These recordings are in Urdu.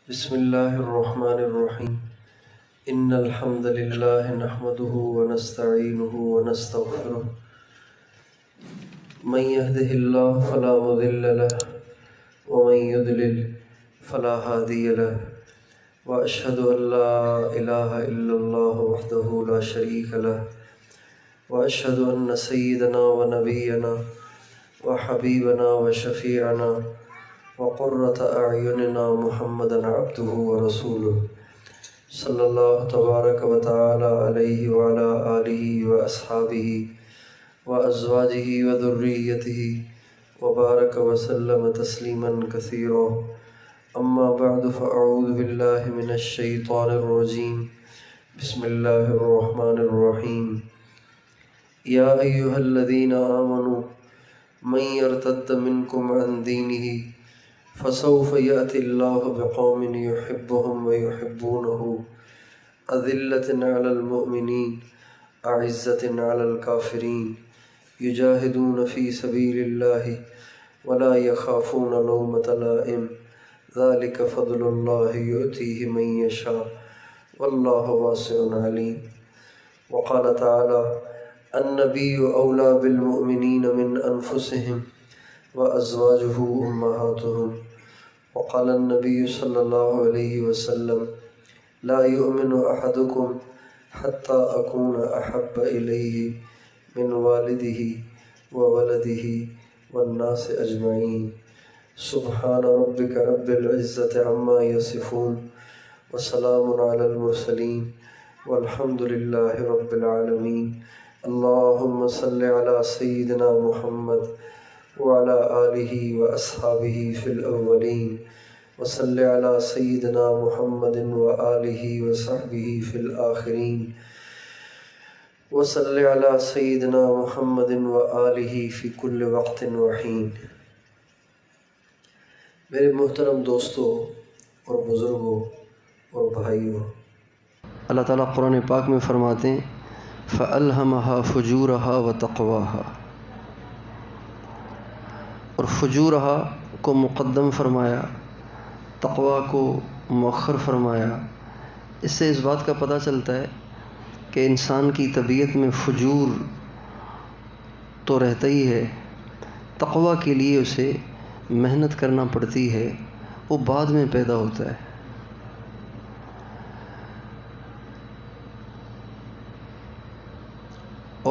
بسم الله الرحمن الرحيم إن الحمد لله نحمده ونستعينه ونستغفره من يهده الله فلا مضل له ومن يضلل فلا هادي له وأشهد أن لا إله إلا الله وحده لا شريك له وأشهد أن سيدنا ونبينا وحبيبنا وشفيعنا وقرة أعيننا محمدا عبده ورسوله صلی اللہ تبارک و تعالی علیہ وعلى آلہ وأصحابہ وأزواجہ وذریتہ وبارک وسلم تسلیما کثیرا اما بعد فاعوذ باللہ من الشیطان الرجیم بسم اللہ الرحمن الرحیم یا ایہا الذین آمنوا من يرتد منکم عن دینہ فسوف يأتي الله بقوم يحبهم ويحبونه أذلة على المؤمنين أعزة على الكافرين يجاهدون في سبيل الله ولا يخافون لومة لائم ذلك فضل الله يؤتيه من يشاء والله واسع عليم وقال تعالى النبي أولى بالمؤمنين من أنفسهم وأزواجه أمهاتهم وقال النبي صلى الله عليه وسلم لا يؤمن أحدكم حتى أكون أحب إليه من والده وولده والناس أجمعين سبحان ربك رب العزة عما يصفون وسلام على المرسلين والحمد لله رب العالمين اللهم صل على سيدنا محمد وعلى آلہ وأصحابہ فی الأولین وصل على سیدنا محمد وآلہ وصحبہ فی الآخرین وصل على سیدنا محمد وآلہ فی کل وقت وحین۔ میرے محترم دوستوں اور بزرگوں اور بھائیوں، اللہ تعالیٰ قرآن پاک میں فرماتے ہیں فَأَلْهَمَهَا فُجُورَهَا وَتَقْوَاهَا، اور فجورہا کو مقدم فرمایا، تقویٰ کو مؤخر فرمایا۔ اس سے اس بات کا پتہ چلتا ہے کہ انسان کی طبیعت میں فجور تو رہتا ہی ہے، تقویٰ کے لیے اسے محنت کرنا پڑتی ہے، وہ بعد میں پیدا ہوتا ہے۔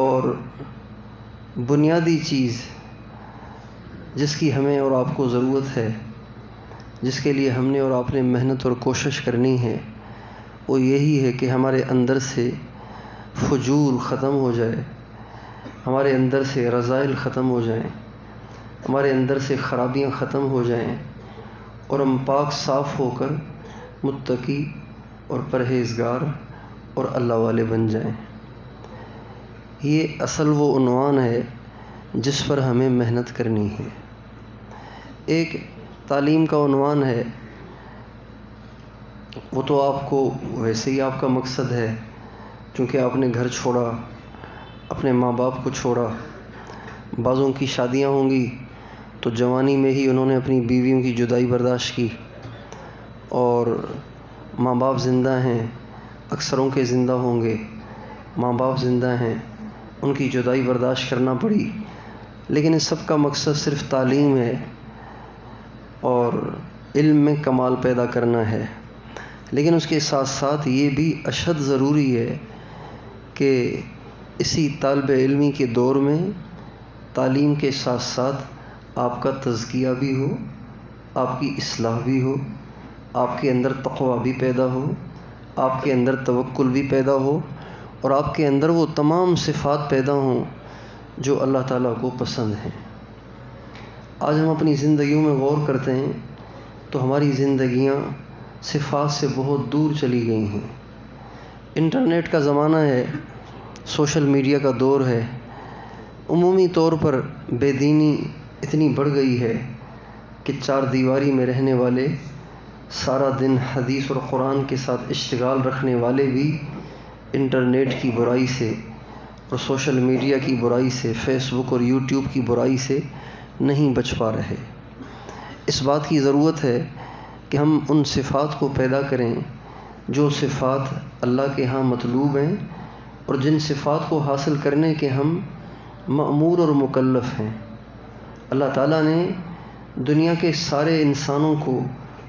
اور بنیادی چیز جس کی ہمیں اور آپ کو ضرورت ہے، جس کے لیے ہم نے اور آپ نے محنت اور کوشش کرنی ہے، وہ یہی ہے کہ ہمارے اندر سے فجور ختم ہو جائے، ہمارے اندر سے رذائل ختم ہو جائیں، ہمارے اندر سے خرابیاں ختم ہو جائیں، اور ہم پاک صاف ہو کر متقی اور پرہیزگار اور اللہ والے بن جائیں۔ یہ اصل وہ عنوان ہے جس پر ہمیں محنت کرنی ہے۔ ایک تعلیم کا عنوان ہے، وہ تو آپ کو ویسے ہی آپ کا مقصد ہے، کیونکہ آپ نے گھر چھوڑا، اپنے ماں باپ کو چھوڑا۔ بعضوں کی شادیاں ہوں گی تو جوانی میں ہی انہوں نے اپنی بیویوں کی جدائی برداشت کی، اور ماں باپ زندہ ہیں، اکثروں کے زندہ ہوں گے، ماں باپ زندہ ہیں، ان کی جدائی برداشت کرنا پڑی۔ لیکن اس سب کا مقصد صرف تعلیم ہے اور علم میں کمال پیدا کرنا ہے، لیکن اس کے ساتھ ساتھ یہ بھی اشد ضروری ہے کہ اسی طالب علمی کے دور میں تعلیم کے ساتھ ساتھ آپ کا تزکیہ بھی ہو، آپ کی اصلاح بھی ہو، آپ کے اندر تقویٰ بھی پیدا ہو، آپ کے اندر توکل بھی پیدا ہو، اور آپ کے اندر وہ تمام صفات پیدا ہوں جو اللہ تعالیٰ کو پسند ہیں۔ آج ہم اپنی زندگیوں میں غور کرتے ہیں تو ہماری زندگیاں صفات سے بہت دور چلی گئی ہیں۔ انٹرنیٹ کا زمانہ ہے، سوشل میڈیا کا دور ہے، عمومی طور پر بے دینی اتنی بڑھ گئی ہے کہ چار دیواری میں رہنے والے، سارا دن حدیث اور قرآن کے ساتھ اشتغال رکھنے والے بھی انٹرنیٹ کی برائی سے اور سوشل میڈیا کی برائی سے، فیس بک اور یوٹیوب کی برائی سے نہیں بچ پا رہے۔ اس بات کی ضرورت ہے کہ ہم ان صفات کو پیدا کریں جو صفات اللہ کے ہاں مطلوب ہیں اور جن صفات کو حاصل کرنے کے ہم مأمور اور مکلف ہیں۔ اللہ تعالیٰ نے دنیا کے سارے انسانوں کو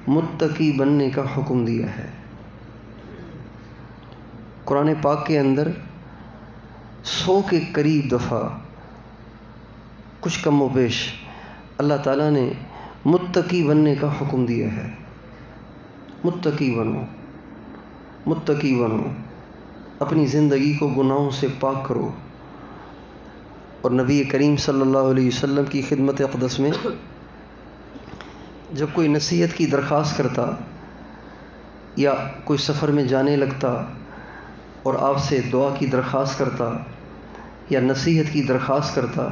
متقی بننے کا حکم دیا ہے۔ قرآن پاک کے اندر 100 کے قریب دفعہ کچھ کم و بیش اللہ تعالیٰ نے متقی بننے کا حکم دیا ہے۔ متقی بنو، متقی بنو، اپنی زندگی کو گناہوں سے پاک کرو۔ اور نبی کریم صلی اللہ علیہ وسلم کی خدمت اقدس میں جب کوئی نصیحت کی درخواست کرتا یا کوئی سفر میں جانے لگتا اور آپ سے دعا کی درخواست کرتا یا نصیحت کی درخواست کرتا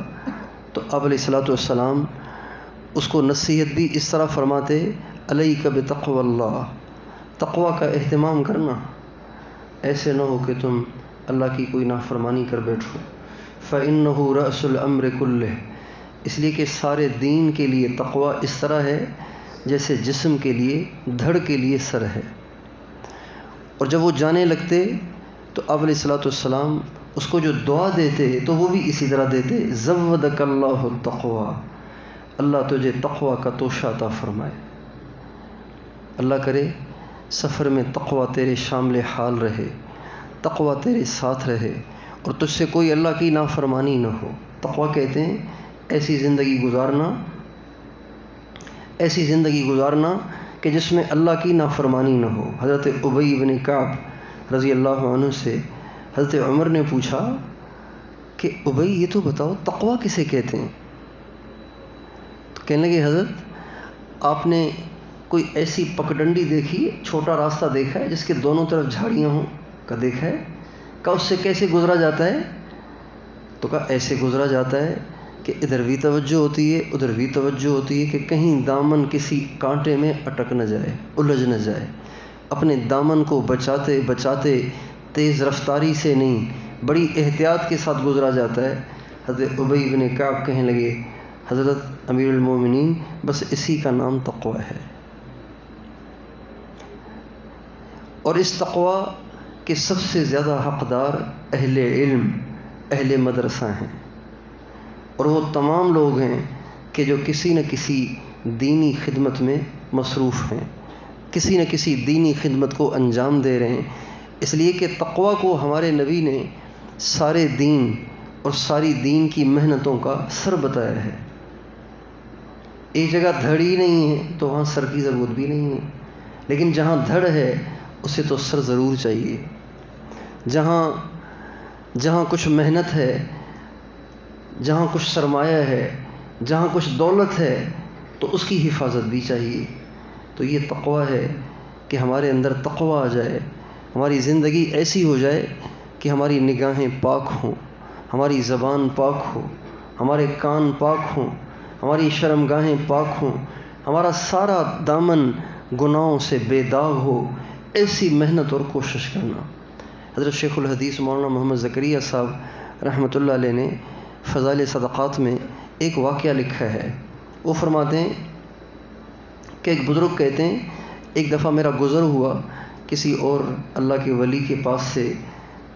تو آپ علیہ الصلوۃ والسلام اس کو نصیحت بھی اس طرح فرماتے، علیک بتقوی اللہ، تقوی کا اہتمام کرنا، ایسے نہ ہو کہ تم اللہ کی کوئی نافرمانی کر بیٹھو۔ فإنہ رأس الامر کلہ، اس لیے کہ سارے دین کے لیے تقوی اس طرح ہے جیسے جسم کے لیے دھڑ کے لیے سر ہے۔ اور جب وہ جانے لگتے تو آپ علیہ الصلوۃ والسلام اس کو جو دعا دیتے تو وہ بھی اسی طرح دیتے، زودک اللہ التقوی، اللہ تجھے تقوی کا توشہ عطا فرمائے۔ اللہ کرے سفر میں تقوی تیرے شامل حال رہے، تقوی تیرے ساتھ رہے اور تجھ سے کوئی اللہ کی نافرمانی نہ ہو۔ تقوی کہتے ہیں ایسی زندگی گزارنا، ایسی زندگی گزارنا کہ جس میں اللہ کی نافرمانی نہ ہو۔ حضرت ابی بن کعب رضی اللہ عنہ سے حضرت عمر نے پوچھا کہ ابی یہ تو بتاؤ تقوی کسے کہتے ہیں؟ تو کہنے لگے حضرت آپ نے کوئی ایسی پگڈنڈی دیکھی، چھوٹا راستہ دیکھا ہے جس کے دونوں طرف جھاڑیاں ہوں؟ کا دیکھا ہے؟ کہ اس سے کیسے گزرا جاتا ہے؟ تو کہا ایسے گزرا جاتا ہے کہ ادھر بھی توجہ ہوتی ہے ادھر بھی توجہ ہوتی ہے کہ کہیں دامن کسی کانٹے میں اٹک نہ جائے، الجھ نہ جائے۔ اپنے دامن کو بچاتے بچاتے تیز رفتاری سے نہیں، بڑی احتیاط کے ساتھ گزرا جاتا ہے۔ حضرت ابی بن کعب کہنے لگے حضرت امیر المومنین بس اسی کا نام تقوی ہے۔ اور اس تقوی کے سب سے زیادہ حقدار اہل علم، اہل مدرسہ ہیں، اور وہ تمام لوگ ہیں کہ جو کسی نہ کسی دینی خدمت میں مصروف ہیں، کسی نہ کسی دینی خدمت کو انجام دے رہے ہیں، اس لیے کہ تقوی کو ہمارے نبی نے سارے دین اور ساری دین کی محنتوں کا سر بتایا ہے۔ ایک جگہ دھڑ ہی نہیں ہے تو وہاں سر کی ضرورت بھی نہیں ہے، لیکن جہاں دھڑ ہے اسے تو سر ضرور چاہیے۔ جہاں کچھ محنت ہے، جہاں کچھ سرمایہ ہے، جہاں کچھ دولت ہے تو اس کی حفاظت بھی چاہیے۔ تو یہ تقوی ہے کہ ہمارے اندر تقوی آ جائے، ہماری زندگی ایسی ہو جائے کہ ہماری نگاہیں پاک ہوں، ہماری زبان پاک ہو، ہمارے کان پاک ہوں، ہماری شرمگاہیں پاک ہوں، ہمارا سارا دامن گناہوں سے بے داغ ہو۔ ایسی محنت اور کوشش کرنا۔ حضرت شیخ الحدیث مولانا محمد زکریا صاحب رحمۃ اللہ علیہ نے فضائل صدقات میں ایک واقعہ لکھا ہے۔ وہ فرماتے ہیں کہ ایک بزرگ کہتے ہیں ایک دفعہ میرا گزر ہوا کسی اور اللہ کے ولی کے پاس سے،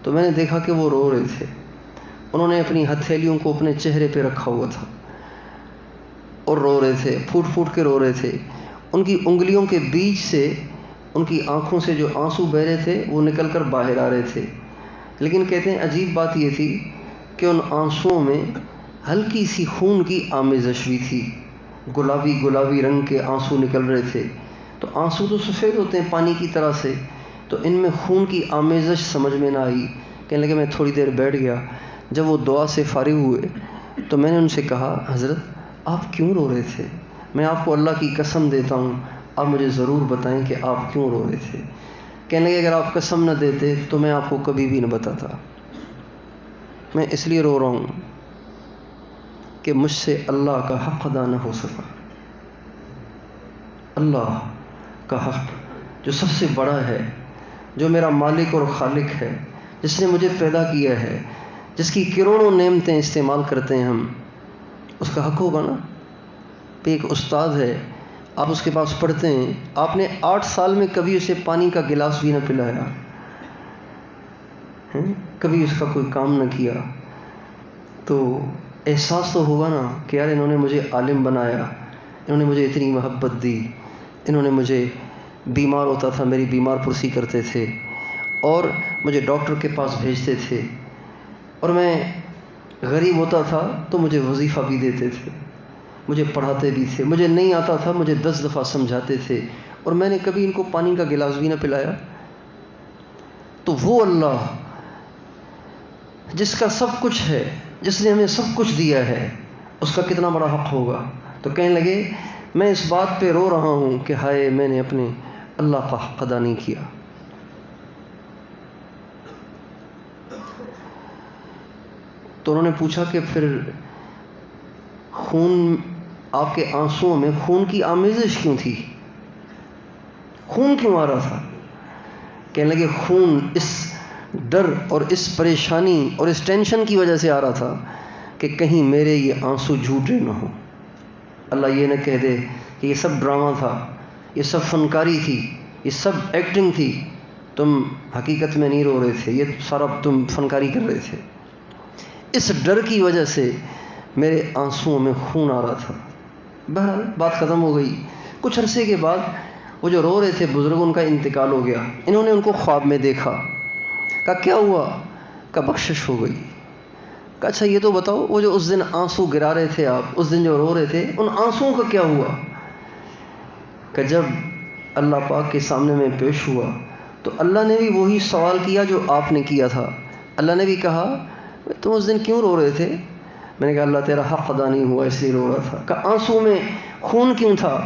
تو میں نے دیکھا کہ وہ رو رہے تھے۔ انہوں نے اپنی ہتھیلیوں کو اپنے چہرے پہ رکھا ہوا تھا اور رو رہے تھے، پھوٹ پھوٹ کے رو رہے تھے۔ ان کی انگلیوں کے بیچ سے ان کی آنکھوں سے جو آنسو بہ رہے تھے وہ نکل کر باہر آ رہے تھے، لیکن کہتے ہیں عجیب بات یہ تھی کہ ان آنسوؤں میں ہلکی سی خون کی آمیزش بھی تھی، گلابی گلابی رنگ کے آنسو نکل رہے تھے۔ تو آنسو تو سفید ہوتے ہیں پانی کی طرح سے، تو ان میں خون کی آمیزش سمجھ میں نہ آئی۔ کہنے لگے میں تھوڑی دیر بیٹھ گیا، جب وہ دعا سے فارغ ہوئے تو میں نے ان سے کہا حضرت آپ کیوں رو رہے تھے؟ میں آپ کو اللہ کی قسم دیتا ہوں آپ مجھے ضرور بتائیں کہ آپ کیوں رو رہے تھے۔ کہنے لگے اگر آپ قسم نہ دیتے تو میں آپ کو کبھی بھی نہ بتاتا، میں اس لیے رو رہا ہوں کہ مجھ سے اللہ کا حق ادا نہ ہو سکا۔ اللہ کا حق جو سب سے بڑا ہے، جو میرا مالک اور خالق ہے، جس نے مجھے پیدا کیا ہے، جس کی کروڑوں نعمتیں استعمال کرتے ہیں ہم، اس کا حق ہوگا نا۔ ایک استاد ہے آپ اس کے پاس پڑھتے ہیں، آپ نے 8 سال میں کبھی اسے پانی کا گلاس بھی نہ پلایا، کبھی اس کا کوئی کام نہ کیا، تو احساس تو ہوگا نا کہ یار انہوں نے مجھے عالم بنایا، انہوں نے مجھے اتنی محبت دی، انہوں نے مجھے بیمار ہوتا تھا میری بیمار پرسی کرتے تھے، اور مجھے ڈاکٹر کے پاس بھیجتے تھے، اور میں غریب ہوتا تھا تو مجھے وظیفہ بھی دیتے تھے، مجھے پڑھاتے بھی تھے، مجھے نہیں آتا تھا مجھے 10 دفعہ سمجھاتے تھے، اور میں نے کبھی ان کو پانی کا گلاس بھی نہ پلایا۔ تو وہ اللہ جس کا سب کچھ ہے، جس نے ہمیں سب کچھ دیا ہے، اس کا کتنا بڑا حق ہوگا۔ تو کہنے لگے میں اس بات پہ رو رہا ہوں کہ ہائے میں نے اپنے اللہ کا حق ادا نہیں کیا۔ تو انہوں نے پوچھا کہ پھر خون، آپ کے آنسوؤں میں خون کی آمیزش کیوں تھی؟ خون کیوں آ رہا تھا؟ کہنے لگے خون اس ڈر اور اس پریشانی اور اس ٹینشن کی وجہ سے آ رہا تھا کہ کہیں میرے یہ آنسو جھوٹے نہ ہوں، اللہ یہ نہ کہہ دے کہ یہ سب ڈرامہ تھا، یہ سب فنکاری تھی، یہ سب ایکٹنگ تھی، تم حقیقت میں نہیں رو رہے تھے، یہ سارا تم فنکاری کر رہے تھے۔ اس ڈر کی وجہ سے میرے آنسوؤں میں خون آ رہا تھا۔ بہرحال بات ختم ہو گئی۔ کچھ عرصے کے بعد وہ جو رو رہے تھے بزرگ، ان کا انتقال ہو گیا۔ انہوں نے ان کو خواب میں دیکھا، کہا کیا ہوا؟ کہا بخشش ہو گئی۔ کہا اچھا یہ تو بتاؤ وہ جو اس دن آنسو گرا رہے تھے آپ، اس دن جو رو رہے تھے، ان آنسوؤں کا کیا ہوا؟ کہ جب اللہ پاک کے سامنے میں پیش ہوا تو اللہ نے بھی وہی سوال کیا جو آپ نے کیا تھا۔ اللہ نے بھی کہا تم اس دن کیوں رو رہے تھے؟ میں نے کہا اللہ تیرا حق ادا نہیں ہوا اس لیے رو رہا تھا۔ کہ آنسو میں خون کیوں تھا؟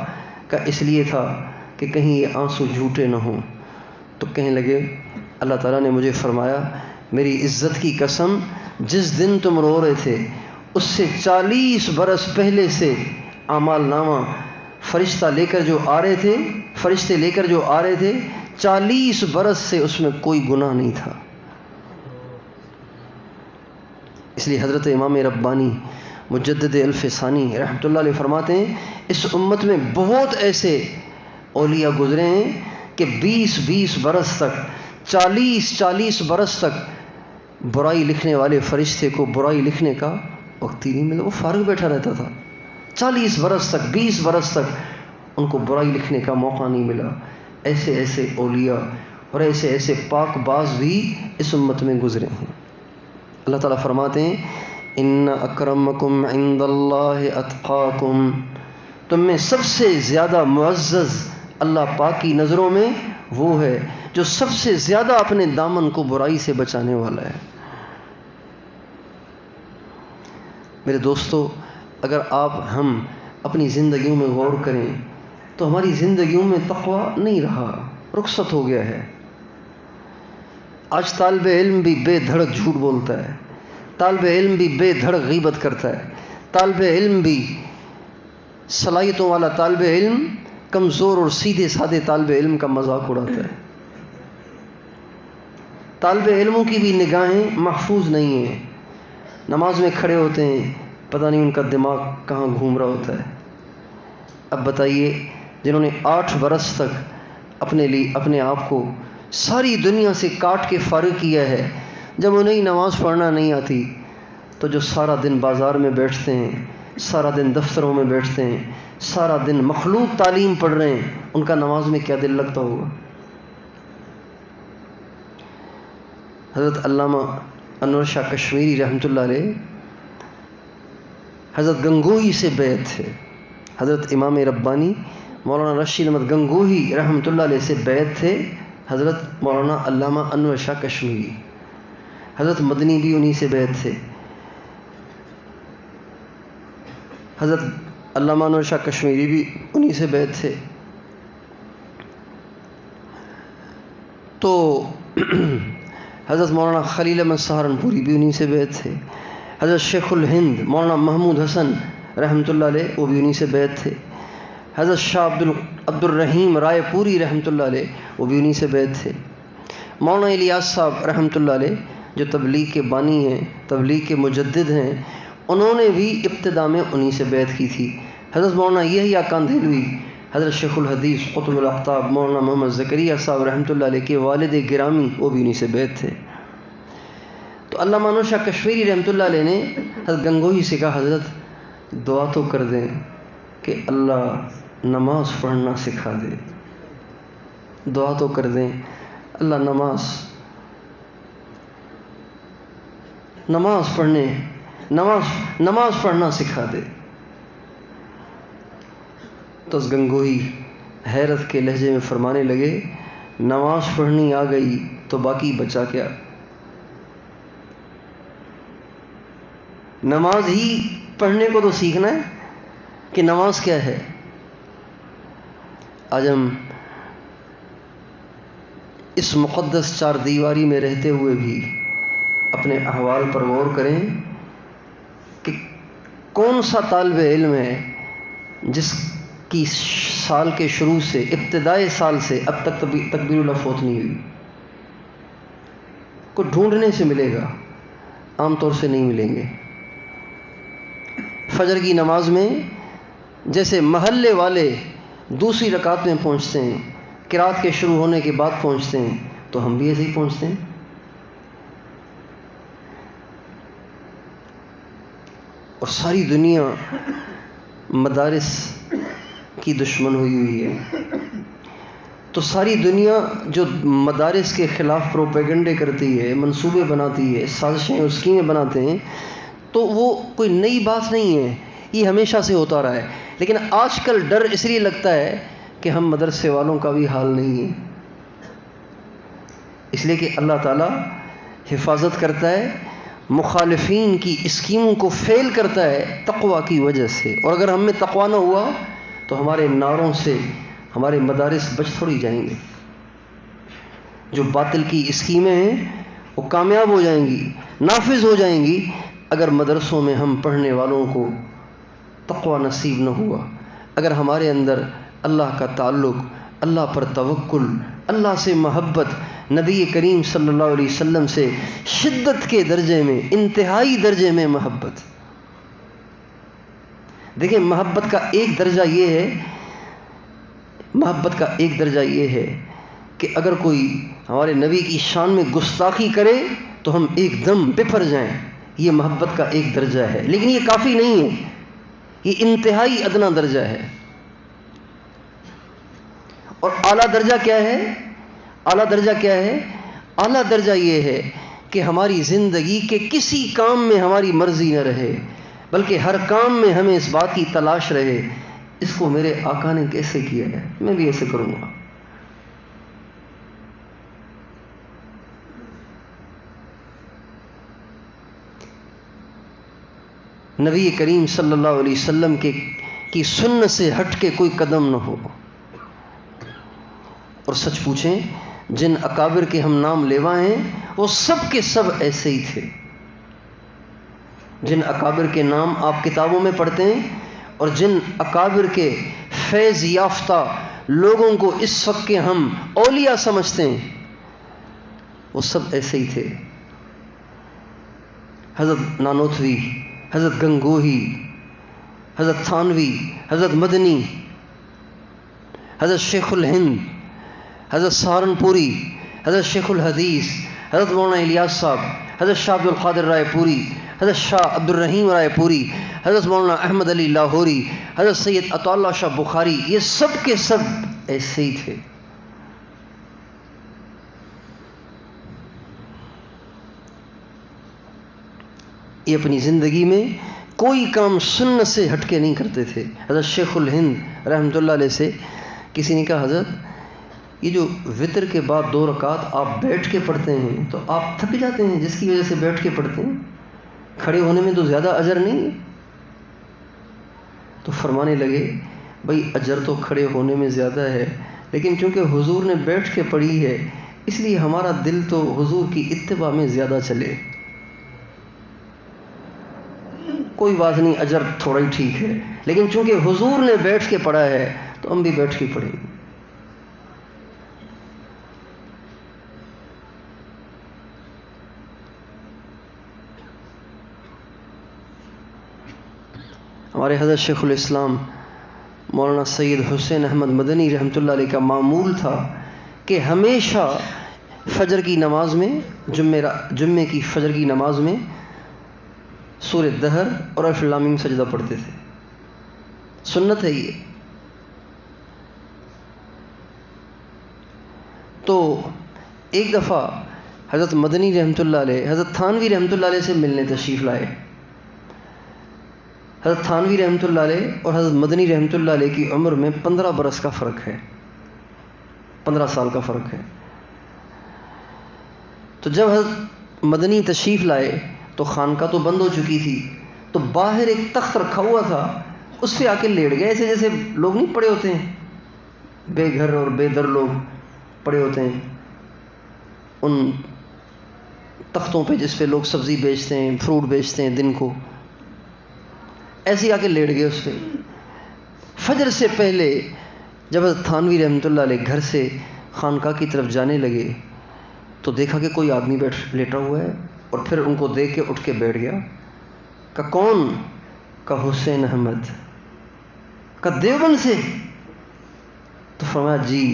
کہ اس لیے تھا کہ کہیں یہ آنسو جھوٹے نہ ہوں۔ تو کہنے لگے اللہ تعالیٰ نے مجھے فرمایا میری عزت کی قسم، جس دن تم رو رہے تھے اس سے 40 برس پہلے سے اعمال نامہ فرشتہ لے کر جو آ رہے تھے، فرشتے لے کر جو آ رہے تھے، 40 برس سے اس میں کوئی گناہ نہیں تھا۔ اس لیے حضرت امام ربانی مجدد الف ثانی رحمۃ اللہ علیہ فرماتے ہیں اس امت میں بہت ایسے اولیاء گزرے ہیں کہ 20 برس تک، 40 برس تک برائی لکھنے والے فرشتے کو برائی لکھنے کا وقت ہی نہیں ملا، وہ فارغ بیٹھا رہتا تھا۔ 40 برس تک، 20 برس تک ان کو برائی لکھنے کا موقع نہیں ملا۔ ایسے ایسے اولیاء اور ایسے ایسے پاک باز بھی اس امت میں گزرے ہیں۔ اللہ تعالیٰ فرماتے ہیں ان اکرمکم عند اللہ اتقاکم، تم میں سب سے زیادہ معزز اللہ پاک کی نظروں میں وہ ہے جو سب سے زیادہ اپنے دامن کو برائی سے بچانے والا ہے۔ میرے دوستو، اگر ہم اپنی زندگیوں میں غور کریں تو ہماری زندگیوں میں تقویٰ نہیں رہا، رخصت ہو گیا ہے۔ آج طالب علم بھی بے دھڑک جھوٹ بولتا ہے، طالب علم بھی بے دھڑک غیبت کرتا ہے، طالب علم بھی صلاحیتوں والا طالب علم کمزور اور سیدھے سادے طالب علم کا مذاق اڑاتا ہے۔ طالب علموں کی بھی نگاہیں محفوظ نہیں ہیں، نماز میں کھڑے ہوتے ہیں پتہ نہیں ان کا دماغ کہاں گھوم رہا ہوتا ہے۔ اب بتائیے جنہوں نے 8 برس تک اپنے آپ کو ساری دنیا سے کاٹ کے فارغ کیا ہے، جب انہیں نماز پڑھنا نہیں آتی تو جو سارا دن بازار میں بیٹھتے ہیں، سارا دن دفتروں میں بیٹھتے ہیں، سارا دن مخلوق تعلیم پڑھ رہے ہیں، ان کا نماز میں کیا دل لگتا ہوگا؟ حضرت علامہ انور شاہ کشمیری رحمۃ اللہ علیہ حضرت گنگوہی سے بیعت تھے، حضرت امام ربانی مولانا رشید احمد گنگوہی رحمۃ اللہ علیہ سے بیعت تھے حضرت مولانا علامہ انور شاہ کشمیری، حضرت مدنی بھی انہی سے بیعت تھے، حضرت علامہ انور شاہ کشمیری بھی انہی سے بیعت تھے۔ تو حضرت مولانا خلیل احمد سہارنپوری بھی انہی سے بیعت تھے، حضرت شیخ الہند مولانا محمود حسن رحمۃ اللہ علیہ وہ بھی انہی سے بیعت تھے، حضرت شاہ عبد الرحیم رائے پوری رحمۃ اللہ علیہ وہ بھی انہی سے بیعت تھے، مولانا الیاس صاحب رحمۃ اللہ علیہ جو تبلیغ کے بانی ہیں، تبلیغ کے مجدد ہیں، انہوں نے بھی ابتدا میں انہی سے بیعت کی تھی، حضرت مولانا یحییٰ کاندھلوی، حضرت شیخ الحدیث قطب الاقطاب مولانا محمد زکریا صاحب رحمۃ اللہ علیہ کے والد گرامی وہ بھی انہی سے بیعت تھے. تو علامہ انور شاہ کشمیری رحمۃ اللہ علیہ نے حضرت گنگوہی سے کہا حضرت دعا تو کر دیں کہ اللہ نماز پڑھنا سکھا دے. دعا تو کر دیں اللہ نماز پڑھنا سکھا دے. تو اس گنگوہی حیرت کے لہجے میں فرمانے لگے نماز پڑھنی آ گئی تو باقی بچا کیا؟ نماز ہی پڑھنے کو تو سیکھنا ہے کہ نماز کیا ہے. آج ہم اس مقدس چار دیواری میں رہتے ہوئے بھی اپنے احوال پر غور کریں کہ کون سا طالب علم ہے جس کی سال کے شروع سے ابتدائی سال سے اب تک تکبیر اللہ فوت نہیں ہوئی. کو ڈھونڈنے سے ملے گا، عام طور سے نہیں ملیں گے. فجر کی نماز میں جیسے محلے والے دوسری رکعت میں پہنچتے ہیں، قرات کے شروع ہونے کے بعد پہنچتے ہیں، تو ہم بھی ایسے ہی پہنچتے ہیں. اور ساری دنیا مدارس کی دشمن ہوئی ہے. تو ساری دنیا جو مدارس کے خلاف پروپیگنڈے کرتی ہے، منصوبے بناتی ہے، سازشیں اور اسکیمیں بناتے ہیں، تو وہ کوئی نئی بات نہیں ہے، یہ ہمیشہ سے ہوتا رہا ہے. لیکن آج کل ڈر اس لیے لگتا ہے کہ ہم مدرسے والوں کا بھی حال نہیں ہے، اس لیے کہ اللہ تعالیٰ حفاظت کرتا ہے، مخالفین کی اسکیموں کو فیل کرتا ہے تقویٰ کی وجہ سے. اور اگر ہم میں تقویٰ نہ ہوا تو ہمارے نعروں سے ہمارے مدارس بچ تھوڑی جائیں گے. جو باطل کی اسکیمیں ہیں وہ کامیاب ہو جائیں گی، نافذ ہو جائیں گی، اگر مدرسوں میں ہم پڑھنے والوں کو تقویٰ نصیب نہ ہوا، اگر ہمارے اندر اللہ کا تعلق، اللہ پر توکل، اللہ سے محبت، نبی کریم صلی اللہ علیہ وسلم سے شدت کے درجے میں، انتہائی درجے میں محبت. دیکھیں محبت کا ایک درجہ یہ ہے کہ اگر کوئی ہمارے نبی کی شان میں گستاخی کرے تو ہم ایک دم بپھر جائیں، یہ محبت کا ایک درجہ ہے. لیکن یہ کافی نہیں ہے، یہ انتہائی ادنا درجہ ہے. اور اعلیٰ درجہ کیا ہے؟ اعلیٰ درجہ یہ ہے کہ ہماری زندگی کے کسی کام میں ہماری مرضی نہ رہے، بلکہ ہر کام میں ہمیں اس بات کی تلاش رہے اس کو میرے آقا نے کیسے کیا ہے، میں بھی ایسے کروں گا. نبی کریم صلی اللہ علیہ وسلم کی سنت سے ہٹ کے کوئی قدم نہ ہو. اور سچ پوچھیں جن اکابر کے ہم نام لیوا ہیں وہ سب کے سب ایسے ہی تھے. جن اکابر کے نام آپ کتابوں میں پڑھتے ہیں اور جن اکابر کے فیض یافتہ لوگوں کو اس وقت کے ہم اولیاء سمجھتے ہیں وہ سب ایسے ہی تھے. حضرت نانوتوی، حضرت گنگوہی، حضرت تھانوی، حضرت مدنی، حضرت شیخ الہند، حضرت سہارنپوری، حضرت شیخ الحدیث، حضرت مولانا الیاس صاحب، حضرت شاہ عبد القادر رائے پوری، حضرت شاہ عبد الرحیم رائے پوری، حضرت مولانا احمد علی لاہوری، حضرت سید عطا اللہ شاہ بخاری، یہ سب کے سب ایسے ہی تھے. یہ اپنی زندگی میں کوئی کام سنت سے ہٹ کے نہیں کرتے تھے. حضرت شیخ الہند رحمۃ اللہ علیہ سے کسی نے کہا حضرت یہ جو وطر کے بعد 2 رکعت آپ بیٹھ کے پڑھتے ہیں تو آپ تھک جاتے ہیں جس کی وجہ سے بیٹھ کے پڑھتے ہیں، کھڑے ہونے میں تو زیادہ اجر نہیں ہے؟ تو فرمانے لگے بھائی اجر تو کھڑے ہونے میں زیادہ ہے، لیکن چونکہ حضور نے بیٹھ کے پڑھی ہے اس لیے ہمارا دل تو حضور کی اتباع میں زیادہ چلے. کوئی بات نہیں، اجر تھوڑا ہی ٹھیک ہے، لیکن چونکہ حضور نے بیٹھ کے پڑھا ہے تو ہم بھی بیٹھ کے پڑھیں گے. ہمارے حضرت شیخ الاسلام مولانا سید حسین احمد مدنی رحمۃ اللہ علیہ کا معمول تھا کہ ہمیشہ فجر کی نماز میں جمعے کی فجر کی نماز میں سورہ دہر اور الف لام میم سجدہ پڑھتے تھے. سنت ہے یہ. تو ایک دفعہ حضرت مدنی رحمۃ اللہ علیہ حضرت تھانوی رحمۃ اللہ علیہ سے ملنے تشریف لائے. حضرت تھانوی رحمۃ اللہ علیہ اور حضرت مدنی رحمۃ اللہ علیہ کی عمر میں 15 برس کا فرق ہے، 15 سال کا فرق ہے. تو جب حضرت مدنی تشریف لائے تو خانقاہ تو بند ہو چکی تھی، تو باہر ایک تخت رکھا ہوا تھا، اس پہ آ کے لیٹ گئے، ایسے جیسے لوگ نہیں پڑے ہوتے ہیں، بے گھر اور بے در لوگ پڑے ہوتے ہیں ان تختوں پہ جس پہ لوگ سبزی بیچتے ہیں، فروٹ بیچتے ہیں دن کو، ایسے آ کے لیٹ گئے اس پہ. فجر سے پہلے جب حضرت تھانوی رحمۃ اللہ علیہ گھر سے خانقاہ کی طرف جانے لگے تو دیکھا کہ کوئی آدمی لیٹا ہوا ہے، اور پھر ان کو دیکھ کے اٹھ کے بیٹھ گیا. کہا کون؟ کہا حسین احمد. کہا دیوبند سے؟ تو فرمایا جی.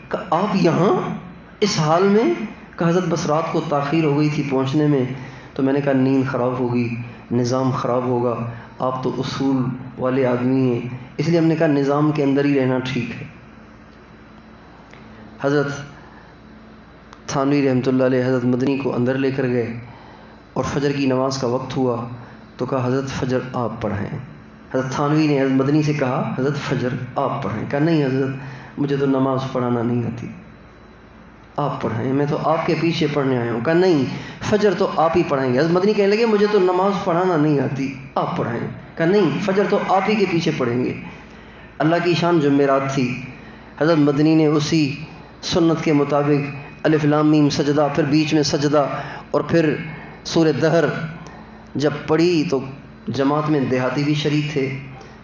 کہا آپ یہاں اس حال میں؟ کہا حضرت بس رات کو تاخیر ہو گئی تھی پہنچنے میں، تو میں نے کہا نیند خراب ہوگی، نظام خراب ہوگا، آپ تو اصول والے آدمی ہیں، اس لیے ہم نے کہا نظام کے اندر ہی رہنا ٹھیک ہے. حضرت تھانوی رحمۃ اللہ علیہ حضرت مدنی کو اندر لے کر گئے اور فجر کی نماز کا وقت ہوا تو کہا حضرت فجر آپ پڑھیں. حضرت تھانوی نے حضرت مدنی سے کہا حضرت فجر آپ پڑھیں. کہا نہیں حضرت مجھے تو نماز پڑھانا نہیں آتی، آپ پڑھائیں، میں تو آپ کے پیچھے پڑھنے آیا ہوں. کہا نہیں فجر تو آپ ہی پڑھائیں گے. حضرت مدنی کہنے لگے مجھے تو نماز پڑھانا نہیں آتی، آپ پڑھائیں. کہا نہیں فجر تو آپ ہی کے پیچھے پڑھیں گے. اللہ کی شان جمعرات تھی. حضرت مدنی نے اسی سنت کے مطابق الف لام میم سجدہ، پھر بیچ میں سجدہ، اور پھر سورہ دہر جب پڑھی تو جماعت میں دیہاتی بھی شریک تھے.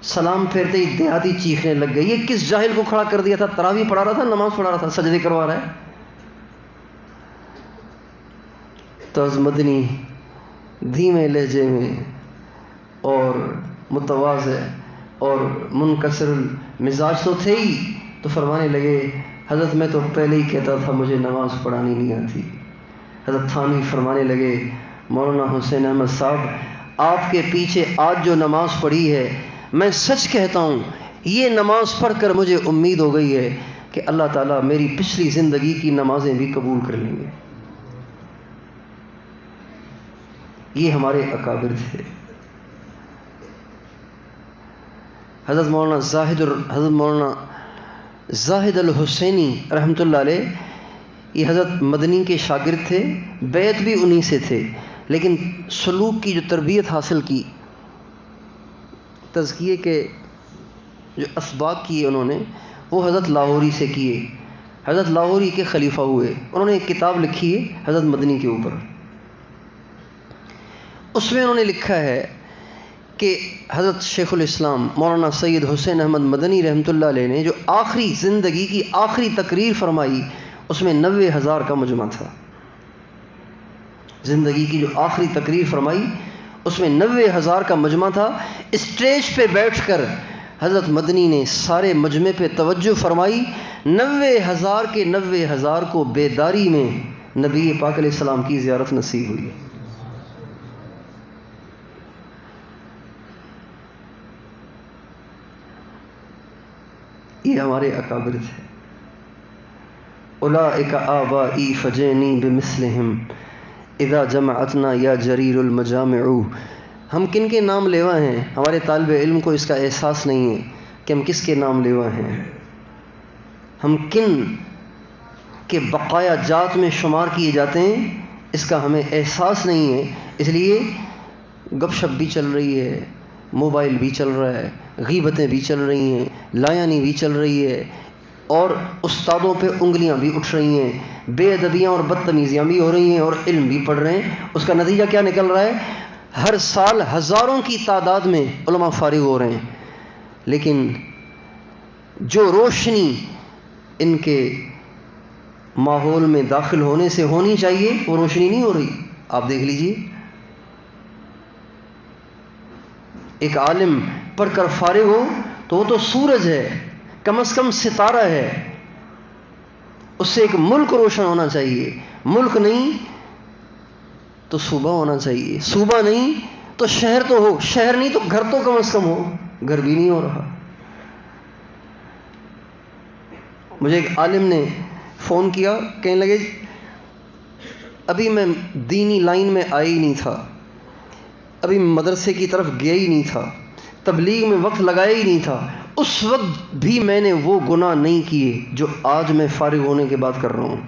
سلام پھیرتے ہی دیہاتی چیخنے لگ گئے یہ کس جاہل کو کھڑا کر دیا تھا، تراویح پڑھا رہا تھا، نماز پڑھا رہا تھا، سجدے کروا رہا ہے. تو حضرت مدنی دھیمے لہجے میں اور متواضع اور منکسر المزاج تو تھے ہی، تو فرمانے لگے حضرت میں تو پہلے ہی کہتا تھا مجھے نماز پڑھانی نہیں آتی. حضرت تھانوی فرمانے لگے مولانا حسین احمد صاحب آپ کے پیچھے آج جو نماز پڑھی ہے، میں سچ کہتا ہوں یہ نماز پڑھ کر مجھے امید ہو گئی ہے کہ اللہ تعالیٰ میری پچھلی زندگی کی نمازیں بھی قبول کر لیں گے. یہ ہمارے اکابر تھے. حضرت مولانا زاہد الحسینی رحمۃ اللہ علیہ یہ حضرت مدنی کے شاگرد تھے، بیعت بھی انہی سے تھے، لیکن سلوک کی جو تربیت حاصل کی، تزکیے کے جو اسباق کیے انہوں نے وہ حضرت لاہوری سے کیے. حضرت لاہوری کے خلیفہ ہوئے، انہوں نے ایک کتاب لکھی ہے حضرت مدنی کے اوپر. اس میں انہوں نے لکھا ہے کہ حضرت شیخ الاسلام مولانا سید حسین احمد مدنی رحمۃ اللہ علیہ نے جو آخری زندگی کی آخری تقریر فرمائی اس میں 90,000 کا مجمع تھا. زندگی کی جو آخری تقریر فرمائی اس میں 90,000 کا مجمع تھا. اسٹیج پہ بیٹھ کر حضرت مدنی نے سارے مجمع پہ توجہ فرمائی. 90,000 کے 90,000 کو بیداری میں نبی پاک علیہ السلام کی زیارت نصیب ہوئی. یہ ہمارے اکابر تھے. اولئک آبائی فجینی بمثلہم اذا جمعتنا یا جریر المجامع. ہم کن کے نام لیوا ہیں؟ ہمارے طالب علم کو اس کا احساس نہیں ہے کہ ہم کس کے نام لیوا ہیں، ہم کن کے بقایا جات میں شمار کیے جاتے ہیں اس کا ہمیں احساس نہیں ہے. اس لیے گپ شپ بھی چل رہی ہے، موبائل بھی چل رہا ہے، غیبتیں بھی چل رہی ہیں، لایانی بھی چل رہی ہے، اور استادوں پہ انگلیاں بھی اٹھ رہی ہیں، بے ادبیاں اور بدتمیزیاں بھی ہو رہی ہیں، اور علم بھی پڑھ رہے ہیں. اس کا نتیجہ کیا نکل رہا ہے؟ ہر سال ہزاروں کی تعداد میں علماء فارغ ہو رہے ہیں، لیکن جو روشنی ان کے ماحول میں داخل ہونے سے ہونی چاہیے وہ روشنی نہیں ہو رہی. آپ دیکھ لیجئے، ایک عالم پڑھ کر فارغ ہو تو وہ تو سورج ہے، کم از کم ستارہ ہے، اس سے ایک ملک روشن ہونا چاہیے. ملک نہیں تو صوبہ ہونا چاہیے، صوبہ نہیں تو شہر تو ہو، شہر نہیں تو گھر تو کم از کم ہو. گھر بھی نہیں ہو رہا. مجھے ایک عالم نے فون کیا، کہنے لگے ابھی میں دینی لائن میں آیا ہی نہیں تھا، ابھی مدرسے کی طرف گیا ہی نہیں تھا، تبلیغ میں وقت لگایا ہی نہیں تھا، اس وقت بھی میں نے وہ گناہ نہیں کیے جو آج میں فارغ ہونے کے بعد کر رہا ہوں.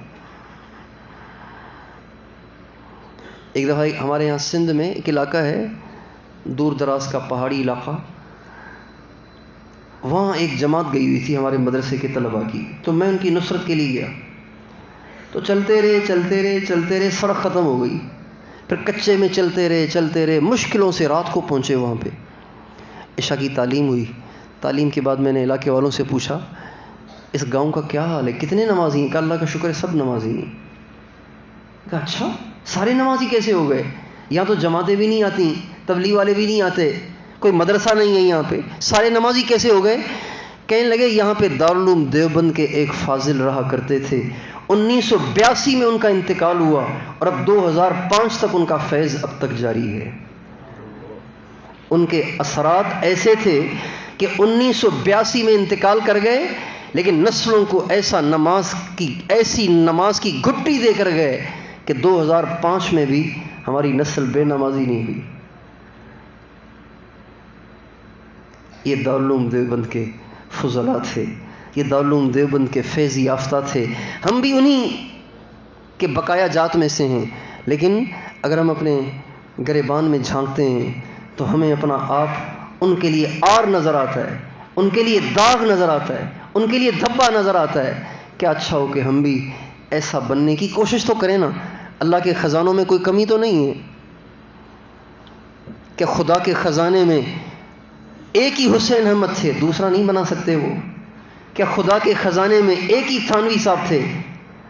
ایک دفعہ ہمارے یہاں سندھ میں ایک علاقہ ہے، دور دراز کا پہاڑی علاقہ، وہاں ایک جماعت گئی ہوئی تھی ہمارے مدرسے کے طلباء کی، تو میں ان کی نصرت کے لیے گیا. تو چلتے رہے، سڑک ختم ہو گئی، پھر کچے میں چلتے رہے، مشکلوں سے رات کو پہنچے وہاں پہ. عشاء کی تعلیم ہوئی. تعلیم کے بعد میں نے علاقے والوں سے پوچھا اس گاؤں کا کیا حال ہے، کتنے نمازی ہیں؟ کہ اللہ کا شکر ہے سب نمازی ہیں. کہا اچھا سارے نمازی کیسے ہو گئے؟ یہاں تو جماعتیں بھی نہیں آتی، تبلیغ والے بھی نہیں آتے، کوئی مدرسہ نہیں ہے یہاں پہ، سارے نمازی کیسے ہو گئے؟ کہنے لگے یہاں پہ دارالعلوم دیوبند کے ایک فاضل رہا کرتے تھے، 1982 میں ان کا انتقال ہوا اور اب 2005 تک ان کا فیض اب تک جاری ہے. ان کے اثرات ایسے تھے کہ 1982 میں انتقال کر گئے، لیکن نسلوں کو ایسی نماز کی گھٹی دے کر گئے کہ 2005 میں بھی ہماری نسل بے نمازی نہیں ہوئی. یہ دارالعلوم دیوبند کے فضلاء تھے، یہ دارالعلوم دیوبند کے فیض یافتہ تھے. ہم بھی انہی کے بقایا جات میں سے ہیں، لیکن اگر ہم اپنے گریبان میں جھانکتے ہیں تو ہمیں اپنا آپ ان کے لیے آر نظر آتا ہے، ان کے لیے داغ نظر آتا ہے، ان کے لیے دھبا نظر آتا ہے. کیا اچھا ہو کہ ہم بھی ایسا بننے کی کوشش تو کریں نا. اللہ کے خزانوں میں کوئی کمی تو نہیں ہے؟ کہ خدا کے خزانے میں ایک ہی حسین احمد تھے، دوسرا نہیں بنا سکتے وہ؟ کیا خدا کے خزانے میں ایک ہی تھانوی صاحب تھے،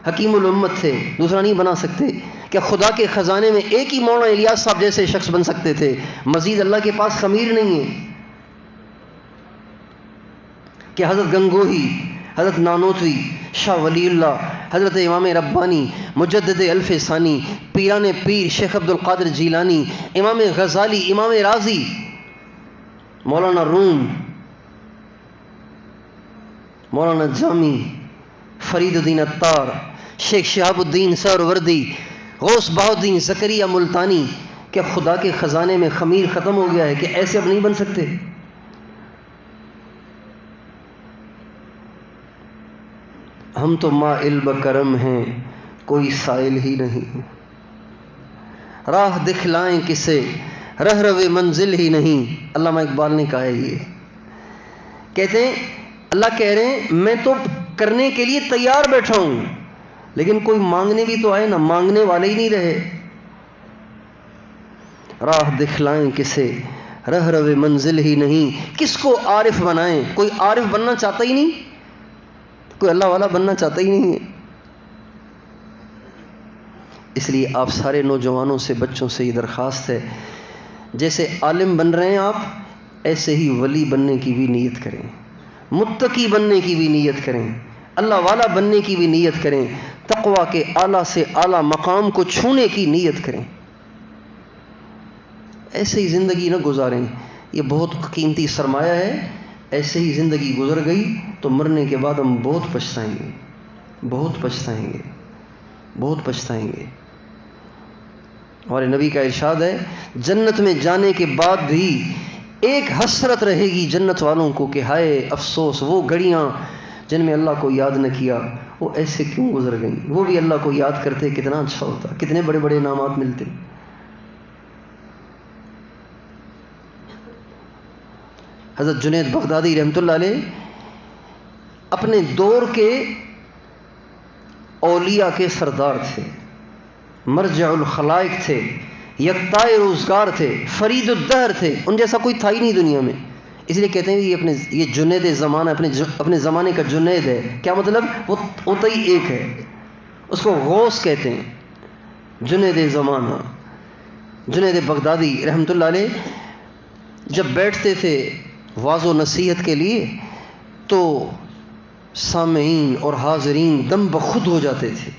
حکیم الامت تھے، دوسرا نہیں بنا سکتے؟ کیا خدا کے خزانے میں ایک ہی مولانا الیاس صاحب جیسے شخص بن سکتے تھے؟ مزید اللہ کے پاس خمیر نہیں ہے؟ کہ حضرت گنگوہی، حضرت نانوتوی، شاہ ولی اللہ، حضرت امام ربانی، مجدد الف ثانی، پیران پیر شیخ عبد القادر جیلانی، امام غزالی، امام رازی، مولانا روم، مولانا جامی، فرید الدین عطار، شیخ شہاب الدین سہروردی، غوث بہاؤالدین زکریا ملتانی، کیا خدا کے خزانے میں خمیر ختم ہو گیا ہے کہ ایسے اب نہیں بن سکتے؟ ہم تو مائل بکرم ہیں، کوئی سائل ہی نہیں، راہ دکھلائیں کسے، رہ رو منزل ہی نہیں. علامہ اقبال نے کہا ہے یہ، کہتے ہیں اللہ کہہ رہے ہیں میں تو کرنے کے لیے تیار بیٹھا ہوں، لیکن کوئی مانگنے بھی تو آئے نا، مانگنے والے ہی نہیں رہے. راہ دکھلائیں کسے، رہ رو منزل ہی نہیں. کس کو عارف بنائیں؟ کوئی عارف بننا چاہتا ہی نہیں، کوئی اللہ والا بننا چاہتا ہی نہیں ہے. اس لیے آپ سارے نوجوانوں سے، بچوں سے یہ درخواست ہے، جیسے عالم بن رہے ہیں آپ، ایسے ہی ولی بننے کی بھی نیت کریں، متقی بننے کی بھی نیت کریں، اللہ والا بننے کی بھی نیت کریں، تقویٰ کے اعلیٰ سے اعلیٰ مقام کو چھونے کی نیت کریں. ایسے ہی زندگی نہ گزاریں، یہ بہت قیمتی سرمایہ ہے. ایسے ہی زندگی گزر گئی تو مرنے کے بعد ہم بہت پچھتائیں گے، بہت پچھتائیں گے، بہت پچھتائیں گے. ہمارے نبی کا ارشاد ہے جنت میں جانے کے بعد بھی ایک حسرت رہے گی جنت والوں کو کہ ہائے افسوس، وہ گھڑیاں جن میں اللہ کو یاد نہ کیا وہ ایسے کیوں گزر گئیں. وہ بھی اللہ کو یاد کرتے کتنا اچھا ہوتا، کتنے بڑے بڑے انعامات ملتے. حضرت جنید بغدادی رحمۃ اللہ علیہ اپنے دور کے اولیاء کے سردار تھے، مرجع الخلائق تھے، یکتائے روزگار تھے، فرید الدہر تھے. ان جیسا کوئی تھا ہی نہیں دنیا میں. اس لیے کہتے ہیں یہ جنید زمانہ اپنے زمانے کا جنید ہے. کیا مطلب؟ وہ ہوتا ہی ایک ہے، اس کو غوث کہتے ہیں. جنید زمانہ جنید بغدادی رحمۃ اللہ علیہ جب بیٹھتے تھے واعظ و نصیحت کے لیے تو سامعین اور حاضرین دم بخود ہو جاتے تھے،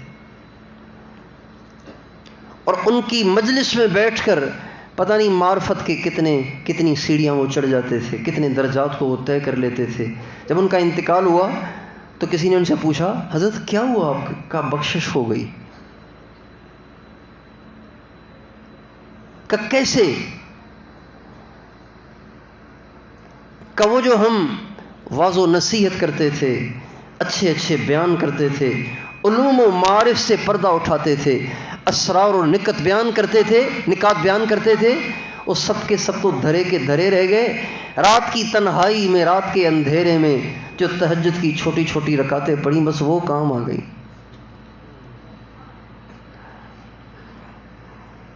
اور ان کی مجلس میں بیٹھ کر پتہ نہیں معرفت کے کتنی سیڑھیاں وہ چڑھ جاتے تھے، کتنے درجات کو وہ طے کر لیتے تھے۔ جب ان کا انتقال ہوا تو کسی نے ان سے پوچھا، حضرت کیا ہوا آپ کا؟ بخشش ہو گئی؟ کہ کیسے؟ کہ وہ جو ہم واعظ و نصیحت کرتے تھے، اچھے اچھے بیان کرتے تھے، علوم و معارف سے پردہ اٹھاتے تھے، اسرار و نکات بیان کرتے تھے، وہ سب کے سب تو دھرے کے دھرے رہ گئے۔ رات کی تنہائی میں، رات کے اندھیرے میں جو تہجد کی چھوٹی چھوٹی رکعتیں پڑھی، بس وہ کام آ گئی۔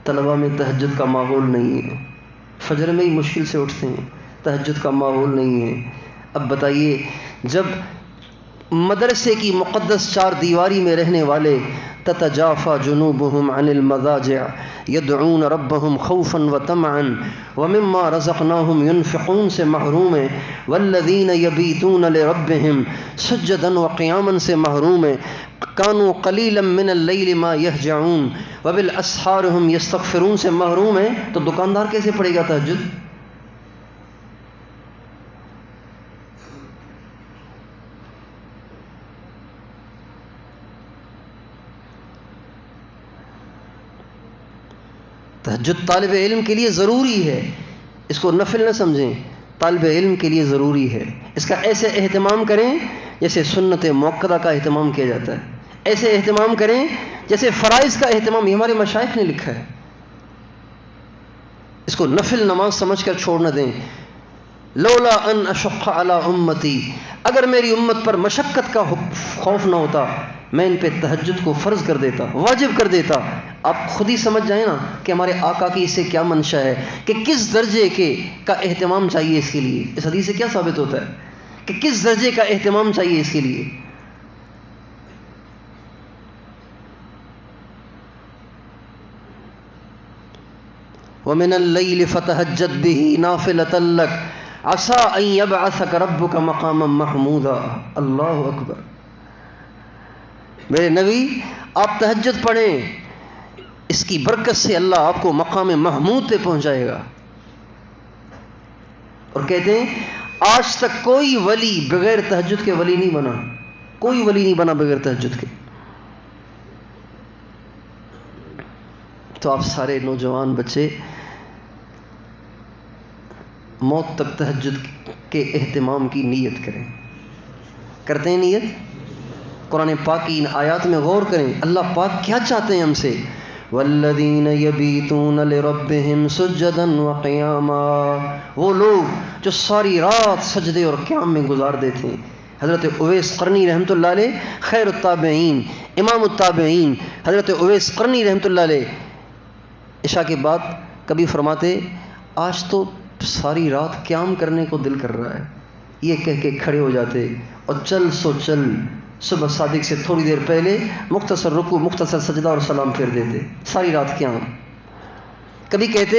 طلبہ میں تہجد کا ماحول نہیں ہے، فجر میں ہی مشکل سے اٹھتے ہیں، تہجد کا ماحول نہیں ہے۔ اب بتائیے، جب مدرسے کی مقدس چار دیواری میں رہنے والے تتجافى جنوبهم عن المضاجع يدعون ربهم خوفا وطمعا ومما رزقناهم ينفقون سے محروم ہیں، والذین یبیتون لربهم سجدا وقیاما سے محروم ہیں، كانوا قلیلا من اللیل ما یہجعون وبالاسحار هم یستغفرون سے محروم ہیں، تو دکاندار کیسے پڑھے گا تہجد؟ تہجد طالب علم کے لیے ضروری ہے، اس کو نفل نہ سمجھیں، طالب علم کے لیے ضروری ہے۔ اس کا ایسے اہتمام کریں جیسے سنت موقدہ کا اہتمام کیا جاتا ہے، ایسے اہتمام کریں جیسے فرائض کا اہتمام، یہ ہمارے مشائخ نے لکھا ہے۔ اس کو نفل نماز سمجھ کر چھوڑ نہ دیں۔ لولا ان اشق علی امتی، اگر میری امت پر مشقت کا خوف نہ ہوتا میں ان پہ تہجد کو فرض کر دیتا، واجب کر دیتا۔ آپ خود ہی سمجھ جائیں نا کہ ہمارے آقا کی اس سے کیا منشا ہے، کہ کس درجے کا اہتمام چاہیے اس کے لیے۔ اس حدیث سے کیا ثابت ہوتا ہے کہ کس درجے کا اہتمام چاہیے اس کے لیے۔ وَمِنَ اللَّيْلِ فَتَهَجَّدْ بِهِ نَافِلَةً لَكَ عَسَىٰ أَن يَبْعَثَكَ رَبُّكَ مَقَامًا مَحْمُودًا۔ اللہ اکبر۔ میرے نبی، آپ تہجد پڑھیں، اس کی برکت سے اللہ آپ کو مقام محمود پہ پہنچائے گا۔ اور کہتے ہیں آج تک کوئی ولی بغیر تہجد کے ولی نہیں بنا، کوئی ولی نہیں بنا بغیر تہجد کے۔ تو آپ سارے نوجوان بچے موت تک تہجد کے اہتمام کی نیت کریں۔ کرتے ہیں نیت؟ قرآن پاک کی ان آیات میں غور کریں، اللہ پاک کیا چاہتے ہیں ہم سے؟ والذین یبیتون لربہم سجدا وقیاما، وہ لوگ جو ساری رات سجدے اور قیام میں گزار دیتے ہیں۔ حضرت اویس قرنی رحمۃ اللہ علیہ، خیر التابعین، امام التابعین، حضرت اویس قرنی رحمۃ اللہ علیہ عشاء کے بعد کبھی فرماتے، آج تو ساری رات قیام کرنے کو دل کر رہا ہے، یہ کہہ کے کھڑے ہو جاتے اور چل سو چل صبح صادق سے تھوڑی دیر پہلے مختصر رکوع، مختصر سجدہ اور سلام پھیر دیتے، ساری رات قیام۔ کبھی کہتے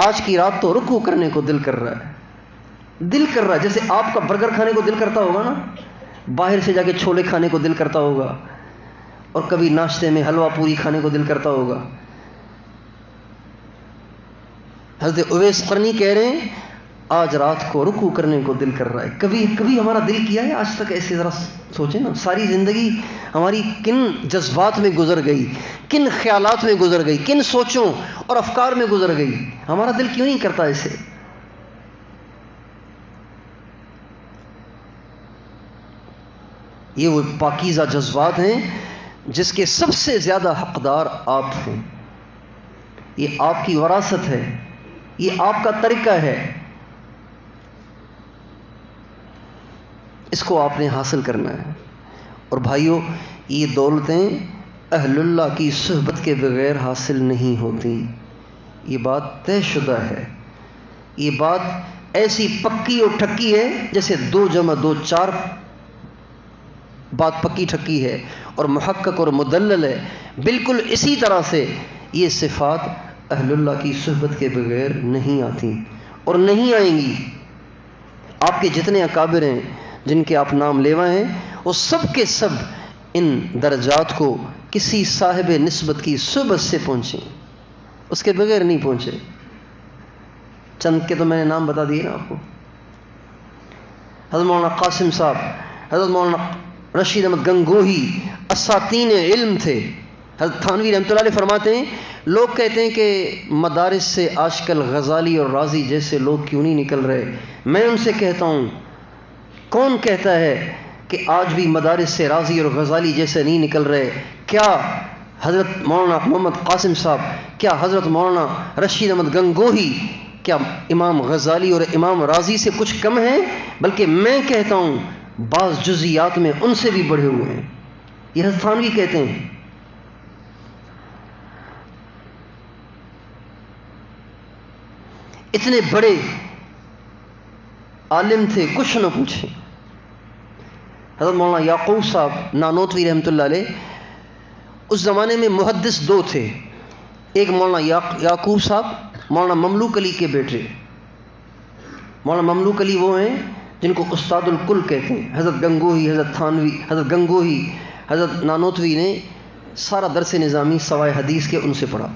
آج کی رات تو رکوع کرنے کو دل کر رہا ہے، دل کر رہا ہے، جیسے آپ کا برگر کھانے کو دل کرتا ہوگا نا، باہر سے جا کے چھولے کھانے کو دل کرتا ہوگا، اور کبھی ناشتے میں حلوہ پوری کھانے کو دل کرتا ہوگا۔ حضرت اویس قرنی کہہ رہے ہیں آج رات کو رکوع کرنے کو دل کر رہا ہے۔ کبھی ہمارا دل کیا ہے آج تک ایسے؟ ذرا سوچیں نا، ساری زندگی ہماری کن جذبات میں گزر گئی، کن خیالات میں گزر گئی، کن سوچوں اور افکار میں گزر گئی، ہمارا دل کیوں نہیں کرتا ایسے؟ یہ وہ پاکیزہ جذبات ہیں جس کے سب سے زیادہ حقدار آپ ہیں۔ یہ آپ کی وراثت ہے، یہ آپ کا طریقہ ہے، اس کو آپ نے حاصل کرنا ہے۔ اور بھائیوں، یہ دولتیں اہل اللہ کی صحبت کے بغیر حاصل نہیں ہوتی، یہ بات طے شدہ ہے، یہ بات ایسی پکی اور ٹھکی ہے جیسے 2 + 2 = 4 بات پکی ٹھکی ہے اور محقق اور مدلل ہے۔ بالکل اسی طرح سے یہ صفات اہل اللہ کی صحبت کے بغیر نہیں آتی اور نہیں آئیں گی۔ آپ کے جتنے اکابر ہیں جن کے آپ نام لیوا ہیں وہ سب کے سب ان درجات کو کسی صاحب نسبت کی صحبت سے پہنچے، اس کے بغیر نہیں پہنچے۔ چند کے تو میں نے نام بتا دیے نا آپ کو۔ حضرت مولانا قاسم صاحب، حضرت مولانا رشید احمد گنگوہی اساتین علم تھے۔ حضرت تھانوی رحمۃ اللہ علیہ فرماتے ہیں لوگ کہتے ہیں کہ مدارس سے آج کل غزالی اور رازی جیسے لوگ کیوں نہیں نکل رہے؟ میں ان سے کہتا ہوں کون کہتا ہے کہ آج بھی مدارس سے رازی اور غزالی جیسے نہیں نکل رہے؟ کیا حضرت مولانا محمد قاسم صاحب، کیا حضرت مولانا رشید احمد گنگوہی، کیا امام غزالی اور امام رازی سے کچھ کم ہیں؟ بلکہ میں کہتا ہوں بعض جزیات میں ان سے بھی بڑھے ہوئے ہیں۔ یہ حضرت تھانوی کہتے ہیں۔ اتنے بڑے عالم تھے کچھ نہ پوچھیں۔ حضرت مولانا یعقوب صاحب نانوتوی رحمۃ اللہ علیہ، اس زمانے میں محدث دو تھے، ایک مولانا یعقوب صاحب مولانا مملوک علی کے بیٹے۔ مولانا مملوک علی وہ ہیں جن کو استاد الکل کہتے ہیں۔ حضرت گنگوہی، حضرت تھانوی، حضرت گنگوہی، حضرت نانوتوی نے سارا درس نظامی سوائے حدیث کے ان سے پڑھا،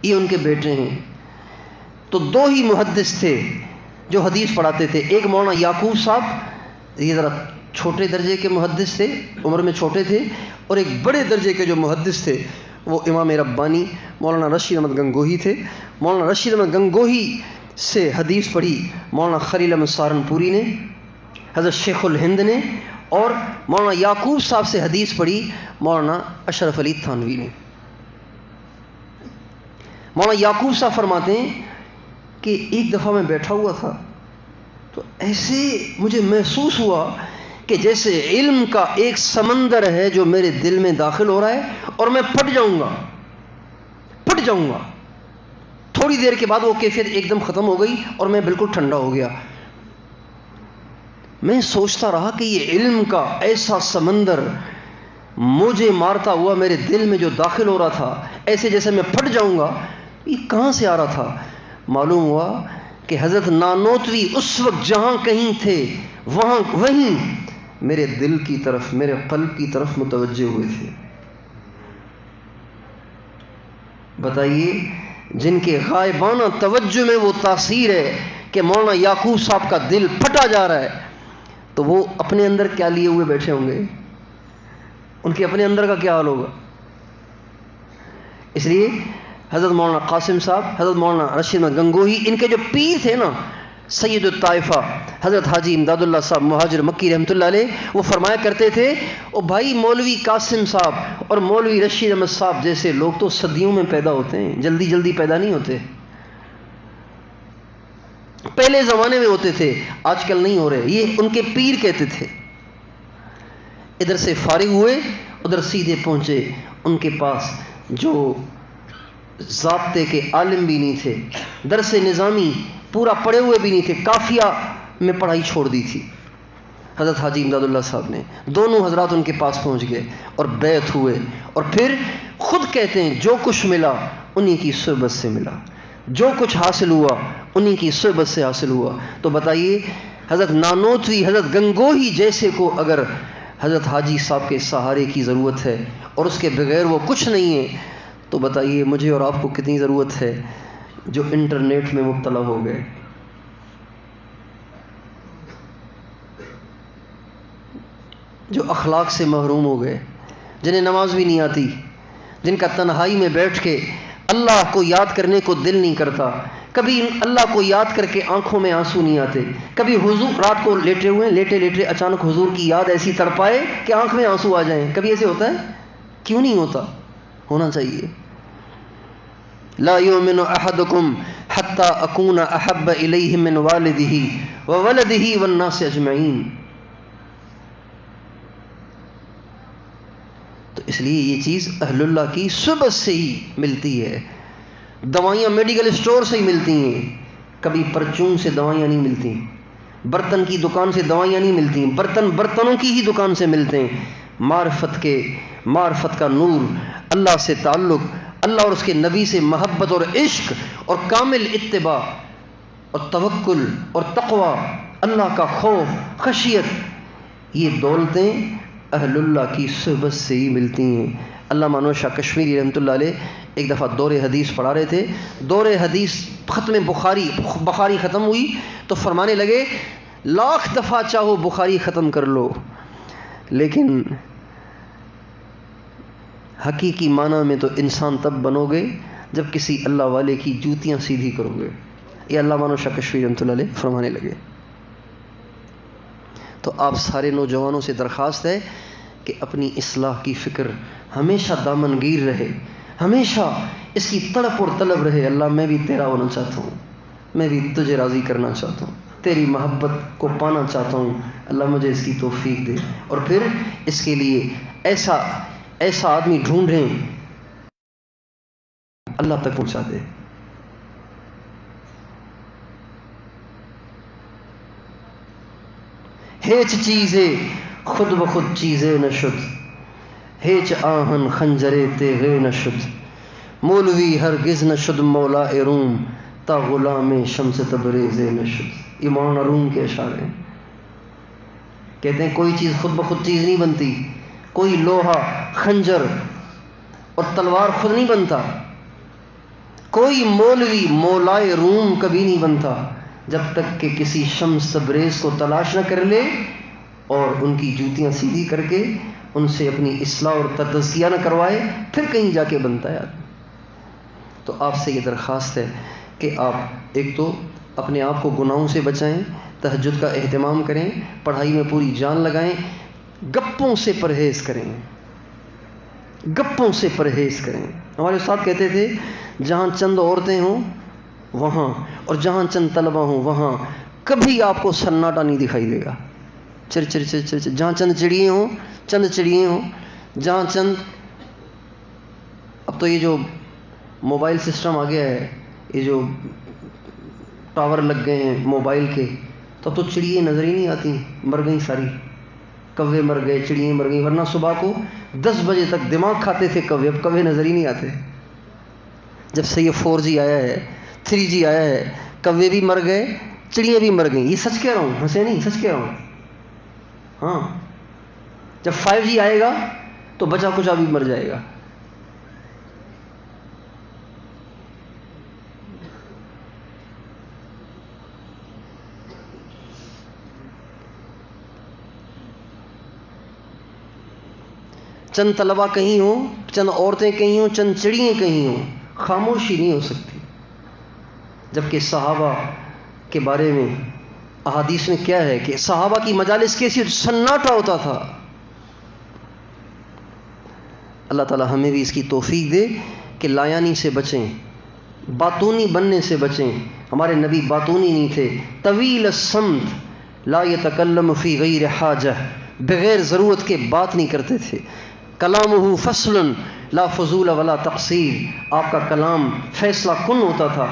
یہ ان کے بیٹے ہیں۔ تو دو ہی محدث تھے جو حدیث پڑھاتے تھے، ایک مولانا یعقوب صاحب، یہ ذرا چھوٹے درجے کے محدث تھے، عمر میں چھوٹے تھے، اور ایک بڑے درجے کے جو محدث تھے وہ امام ربانی مولانا رشید احمد گنگوہی تھے۔ مولانا رشید احمد گنگوہی سے حدیث پڑھی مولانا خلیل احمد سہارنپوری نے، حضرت شیخ الہند نے، اور مولانا یعقوب صاحب سے حدیث پڑھی مولانا اشرف علی تھانوی نے۔ مولانا یعقوب صاحب فرماتے ہیں کہ ایک دفعہ میں بیٹھا ہوا تھا تو ایسے مجھے محسوس ہوا کہ جیسے علم کا ایک سمندر ہے جو میرے دل میں داخل ہو رہا ہے اور میں پھٹ جاؤں گا۔ تھوڑی دیر کے بعد وہ کیفیت ایک دم ختم ہو گئی اور میں بالکل ٹھنڈا ہو گیا۔ میں سوچتا رہا کہ یہ علم کا ایسا سمندر مجھے مارتا ہوا میرے دل میں جو داخل ہو رہا تھا، ایسے جیسے میں پھٹ جاؤں گا، یہ کہاں سے آ رہا تھا؟ معلوم ہوا کہ حضرت نانوتوی اس وقت جہاں کہیں تھے وہیں میرے دل کی طرف، میرے قلب کی طرف متوجہ ہوئے تھے۔ بتائیے جن کے غائبانہ توجہ میں وہ تاثیر ہے کہ مولانا یعقوب صاحب کا دل پھٹا جا رہا ہے، تو وہ اپنے اندر کیا لیے ہوئے بیٹھے ہوں گے؟ ان کے اپنے اندر کا کیا حال ہوگا؟ اس لیے حضرت مولانا قاسم صاحب، حضرت مولانا رشید احمد گنگوہی، ان کے جو پیر تھے نا سید الطائفہ حضرت حاجی امداد اللہ صاحب مہاجر مکی رحمۃ اللہ علیہ، وہ فرمایا کرتے تھے او بھائی مولوی قاسم صاحب اور مولوی رشید احمد صاحب جیسے لوگ تو صدیوں میں پیدا ہوتے ہیں، جلدی جلدی پیدا نہیں ہوتے۔ پہلے زمانے میں ہوتے تھے، آج کل نہیں ہو رہے، یہ ان کے پیر کہتے تھے۔ ادھر سے فارغ ہوئے ادھر سیدھے پہنچے ان کے پاس جو ضابطے کے عالم بھی نہیں تھے، درس نظامی پورا پڑھے ہوئے بھی نہیں تھے، کافیہ میں پڑھائی چھوڑ دی تھی حضرت حاجی امداد اللہ صاحب نے۔ دونوں حضرات ان کے پاس پہنچ گئے اور بیعت ہوئے، اور پھر خود کہتے ہیں جو کچھ ملا انہی کی صحبت سے ملا، جو کچھ حاصل ہوا انہی کی صحبت سے حاصل ہوا۔ تو بتائیے حضرت نانوتوی، حضرت گنگوہی جیسے کو اگر حضرت حاجی صاحب کے سہارے کی ضرورت ہے اور اس کے بغیر وہ کچھ نہیں ہے، تو بتائیے مجھے اور آپ کو کتنی ضرورت ہے جو انٹرنیٹ میں مبتلا ہو گئے، جو اخلاق سے محروم ہو گئے، جنہیں نماز بھی نہیں آتی، جن کا تنہائی میں بیٹھ کے اللہ کو یاد کرنے کو دل نہیں کرتا، کبھی اللہ کو یاد کر کے آنکھوں میں آنسو نہیں آتے، کبھی حضور رات کو لیٹے ہوئے لیٹے اچانک حضور کی یاد ایسی تڑپائے کہ آنکھ میں آنسو آ جائیں، کبھی ایسے ہوتا ہے؟ کیوں نہیں ہوتا؟ ہونا چاہیے۔ لا یؤمن احدکم حتی اکون احب الیہ من والدہ وولدہ والناس اجمعین۔ تو اس لیے یہ چیز اہل اللہ کی صحبت سے ہی ملتی ہے۔ دوائیاں میڈیکل اسٹور سے ہی ملتی ہیں، کبھی پرچون سے دوائیاں نہیں ملتی، برتن کی دکان سے دوائیاں نہیں ملتی، برتنوں کی ہی دکان سے ملتے ہیں۔ معرفت کا نور، اللہ سے تعلق، اللہ اور اس کے نبی سے محبت اور عشق اور کامل اتباع، اور توکل اور تقوی، اللہ کا خوف، خشیت، یہ دولتیں اہل اللہ کی صحبت سے ہی ملتی ہیں۔ علامہ انور شاہ کشمیری رحمۃ اللہ علیہ ایک دفعہ دور حدیث پڑھا رہے تھے، دور حدیث ختم بخاری ختم ہوئی تو فرمانے لگے 1,00,000 دفعہ چاہو بخاری ختم کر لو، لیکن حقیقی معنی میں تو انسان تب بنو گے جب کسی اللہ والے کی جوتیاں سیدھی کرو گے۔ یہ علامہ انور شاہ کشمیری رحمۃ اللہ علیہ فرمانے لگے۔ تو آپ سارے نوجوانوں سے درخواست ہے کہ اپنی اصلاح کی فکر ہمیشہ دامنگیر رہے، ہمیشہ اس کی تڑپ اور طلب رہے، اللہ میں بھی تیرا ہونا چاہتا ہوں، میں بھی تجھے راضی کرنا چاہتا ہوں، تیری محبت کو پانا چاہتا ہوں، اللہ مجھے اس کی توفیق دے۔ اور پھر اس کے لیے ایسا آدمی ڈھونڈیں اللہ تک پہنچا دے۔ ہیچ چیزیں خود بخود چیزیں نشد، ہیچ آہن خنجرے تیغے نشد، مولوی ہرگز نشد مولا روم تا غلام شمس تبریز نشد۔ یہ مولانا روم کے اشعار ہیں۔ کہتے ہیں کوئی چیز خود بخود چیز نہیں بنتی، کوئی لوہا، خنجر اور تلوار خود نہیں بنتا، کوئی مولوی مولائے روم کبھی نہیں بنتا جب تک کہ کسی شمس تبریز کو تلاش نہ کر لے اور ان کی جوتیاں سیدھی کر کے ان سے اپنی اصلاح اور تزکیہ نہ کروائے، پھر کہیں جا کے بنتا ہے۔ تو آپ سے یہ درخواست ہے کہ آپ ایک تو اپنے آپ کو گناہوں سے بچائیں، تہجد کا اہتمام کریں، پڑھائی میں پوری جان لگائیں، گپوں سے پرہیز کریں، گپوں سے پرہیز کریں۔ ہمارے استاد کہتے تھے جہاں چند عورتیں ہوں وہاں اور جہاں چند طلبہ ہوں وہاں کبھی آپ کو سناٹا نہیں دکھائی دے گا۔ چر چر چر چر چر، جہاں چند چڑیے ہوں، جہاں چند، اب تو یہ جو موبائل سسٹم آ گیا ہے، یہ جو ٹاور لگ گئے ہیں موبائل کے، تب تو چڑیے نظر ہی نہیں آتی، مر گئیں ساری، کوے مر گئے، چڑیے مر گئیں، ورنہ صبح کو 10 بجے تک دماغ کھاتے تھے کوے، اب کوے نظر ہی نہیں آتے۔ جب سے یہ 4G آیا ہے، 3G آیا ہے، کوے بھی مر گئے، چڑیاں بھی مر گئیں۔ یہ سچ کہہ رہا ہوں، ہنسے نہیں، سچ کہہ رہا ہوں۔ ہاں، جب 5G آئے گا تو بچا کچا بھی مر جائے گا۔ چند طلبہ کہیں ہوں، چند عورتیں کہیں ہوں، چند چڑیاں کہیں ہوں، خاموشی نہیں ہو سکتی۔ جبکہ صحابہ کے بارے میں احادیث میں کیا ہے کہ صحابہ کی مجالس کیسی سناٹا ہوتا تھا۔ اللہ تعالی ہمیں بھی اس کی توفیق دے کہ لایانی سے بچیں، باتونی بننے سے بچیں۔ ہمارے نبی باتونی نہیں تھے، طویل الصمت لا یتکلم فی غیر حاجہ، بغیر ضرورت کے بات نہیں کرتے تھے۔ کلامہ فصل لا فضول ولا تقصیر، آپ کا کلام فیصلہ کن ہوتا تھا،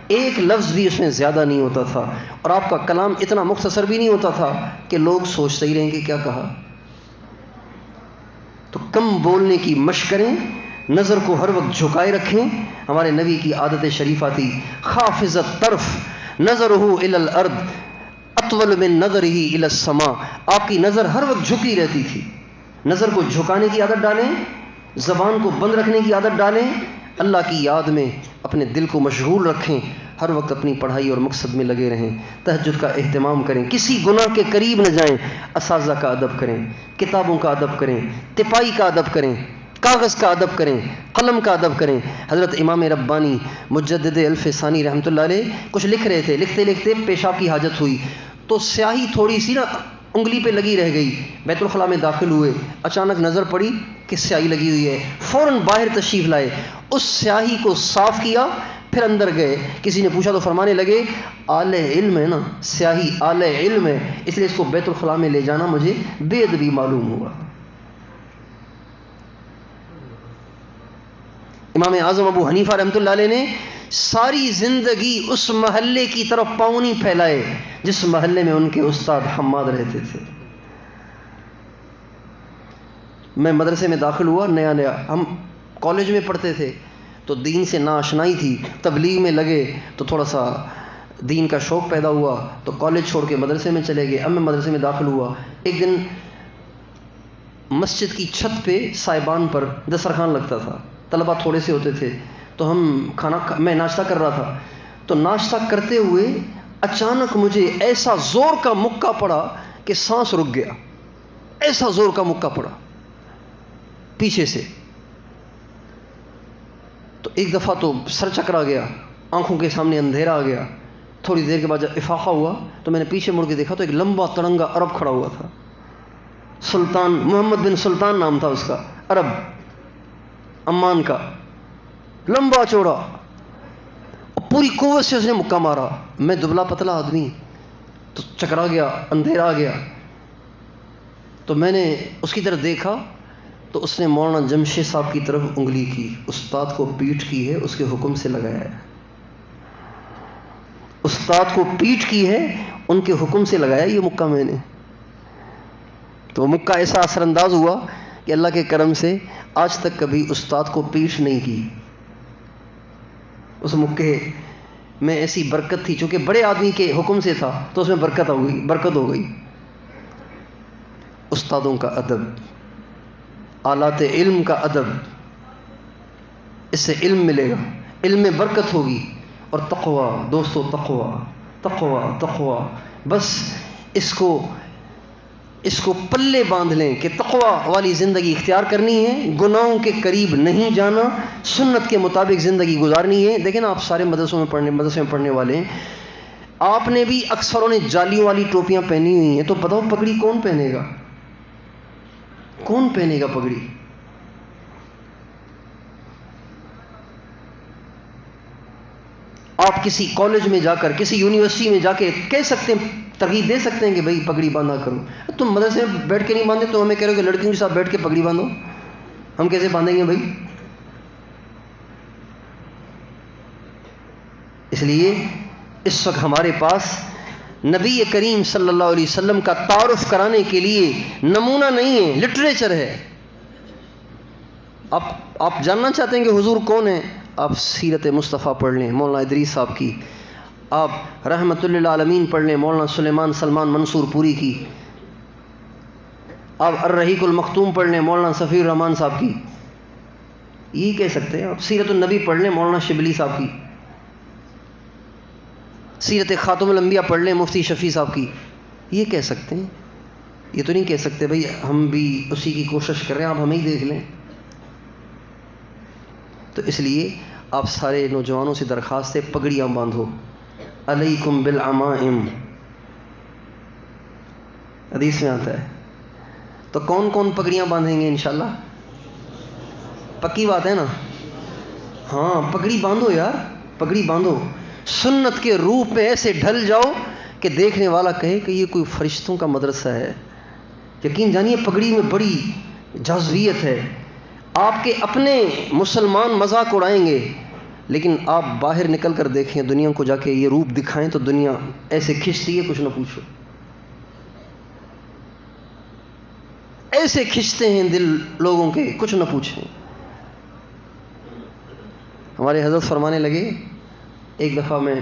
ایک لفظ بھی اس میں زیادہ نہیں ہوتا تھا، اور آپ کا کلام اتنا مختصر بھی نہیں ہوتا تھا کہ لوگ سوچتے ہی رہیں کہ کیا کہا۔ تو کم بولنے کی مشق کریں، نظر کو ہر وقت جھکائے رکھیں۔ ہمارے نبی کی عادت شریفہ تھی خافض الطرف نظرہ الی الارض اطول من نظرہ الی السماء، آپ کی نظر ہر وقت جھکی رہتی تھی۔ نظر کو جھکانے کی عادت ڈالیں، زبان کو بند رکھنے کی عادت ڈالیں، اللہ کی یاد میں اپنے دل کو مشغول رکھیں، ہر وقت اپنی پڑھائی اور مقصد میں لگے رہیں، تہجد کا اہتمام کریں، کسی گناہ کے قریب نہ جائیں، اساتذہ کا ادب کریں، کتابوں کا ادب کریں، تپائی کا ادب کریں، کاغذ کا ادب کریں، قلم کا ادب کریں۔ حضرت امام ربانی مجدد الف ثانی رحمۃ اللہ علیہ کچھ لکھ رہے تھے، لکھتے لکھتے پیشاب کی حاجت ہوئی تو سیاہی تھوڑی سی نا انگلی پہ لگی رہ گئی، بیت الخلاء میں داخل ہوئے، اچانک نظر پڑی کہ سیاہی لگی ہوئی ہے، فوراً باہر تشریف لائے، اس سیاہی کو صاف کیا، پھر اندر گئے۔ کسی نے پوچھا تو فرمانے لگے آل علم ہے نا، سیاہی آل علم ہے، اس لیے اس کو بیت الخلاء میں لے جانا مجھے بے ادبی معلوم ہوا۔ امام اعظم ابو حنیفہ رحمۃ اللہ علیہ نے ساری زندگی اس محلے کی طرف پاؤں نہیں پھیلائے جس محلے میں ان کے استاد حماد رہتے تھے۔ میں مدرسے میں داخل ہوا، نیا ہم کالج میں پڑھتے تھے تو دین سے ناآشنائی تھی، تبلیغ میں لگے تو تھوڑا سا دین کا شوق پیدا ہوا تو کالج چھوڑ کے مدرسے میں چلے گئے. اب میں مدرسے میں داخل ہوا. ایک دن مسجد کی چھت پہ سائبان پر دسترخوان لگتا تھا. طلبہ تھوڑے سے ہوتے تھے تو میں ناشتہ کر رہا تھا. تو ناشتہ کرتے ہوئے اچانک مجھے ایسا زور کا مکہ پڑا کہ سانس رک گیا. ایسا زور کا مکہ پڑا پیچھے سے. تو ایک دفعہ تو سر چکرا گیا, آنکھوں کے سامنے اندھیرا آ گیا. تھوڑی دیر کے بعد جب افاقہ ہوا تو میں نے پیچھے مڑ کے دیکھا تو ایک لمبا تڑنگا عرب کھڑا ہوا تھا. سلطان محمد بن سلطان نام تھا اس کا, عرب, عمان کا, لمبا چوڑا, پوری قوت سے اس نے مکہ مارا. میں دبلا پتلا آدمی, تو چکرا گیا, اندھیرا آ گیا. تو میں نے اس کی طرف دیکھا تو اس نے مولانا جمشید صاحب کی طرف انگلی کی. استاد کو پیٹھ کی ہے, اس کے حکم سے لگایا ہے. استاد کو پیٹھ کی ہے, ان کے حکم سے لگایا یہ مکہ میں نے. تو مکہ ایسا اثر انداز ہوا کہ اللہ کے کرم سے آج تک کبھی استاد کو پیٹھ نہیں کی. اس مکے میں ایسی برکت تھی, چونکہ بڑے آدمی کے حکم سے تھا تو اس میں برکت ہو گئی. استادوں کا ادب, آلات علم کا ادب, اس سے علم ملے گا, علم میں برکت ہوگی. اور تقوی دوستو, تقوی بس اس کو پلے باندھ لیں کہ تقوی والی زندگی اختیار کرنی ہے, گناہوں کے قریب نہیں جانا, سنت کے مطابق زندگی گزارنی ہے. دیکھیں نا, آپ سارے مدرسے میں پڑھنے والے ہیں, آپ نے بھی اکثروں نے جالیوں والی ٹوپیاں پہنی ہوئی ہیں, تو بتاؤ پگڑی کون پہنے گا؟ کون پہنے گا پگڑی؟ آپ کسی کالج میں جا کر, کسی یونیورسٹی میں جا کے کہہ سکتے ہیں, ترغیب دے سکتے ہیں کہ بھائی پگڑی باندھا کرو. تم مدرسے میں بیٹھ کے نہیں باندھے تو ہمیں کہہ رہے ہو کہ لڑکیوں کے ساتھ بیٹھ کے پگڑی باندھو. ہم کیسے باندھیں گے بھائی؟ اس لیے اس وقت ہمارے پاس نبی کریم صلی اللہ علیہ وسلم کا تعارف کرانے کے لیے نمونہ نہیں ہے, لٹریچر ہے. آپ جاننا چاہتے ہیں کہ حضور کون ہے؟ آپ سیرت مصطفیٰ پڑھ لیں مولانا ادریس صاحب کی, آپ رحمت للعالمین پڑھ لیں مولانا سلمان منصور پوری کی, آپ الرحیق المختوم پڑھ لیں مولانا صفی الرحمان صاحب کی. یہی کہہ سکتے ہیں. آپ سیرت النبی پڑھ لیں مولانا شبلی صاحب کی, سیرت خاتم الانبیاء پڑھ لیں مفتی شفیع صاحب کی. یہ کہہ سکتے ہیں. یہ تو نہیں کہہ سکتے بھئی ہم بھی اسی کی کوشش کر رہے ہیں, آپ ہمیں ہی دیکھ لیں. تو اس لیے آپ سارے نوجوانوں سے درخواست ہے, پگڑیاں باندھو. علیکم بالعمائم, حدیث میں آتا ہے. تو کون کون پگڑیاں باندھیں گے انشاءاللہ؟ پکی بات ہے نا؟ ہاں پگڑی باندھو یار, پگڑی باندھو. سنت کے روپ میں ایسے ڈھل جاؤ کہ دیکھنے والا کہے کہ یہ کوئی فرشتوں کا مدرسہ ہے. یقین جانیے پگڑی میں بڑی جاذبیت ہے. آپ کے اپنے مسلمان مذاق اڑائیں گے, لیکن آپ باہر نکل کر دیکھیں, دنیا کو جا کے یہ روپ دکھائیں تو دنیا ایسے کھنچتی ہے کچھ نہ پوچھو. ایسے کھنچتے ہیں دل لوگوں کے کچھ نہ پوچھیں. ہمارے حضرت فرمانے لگے, ایک دفعہ میں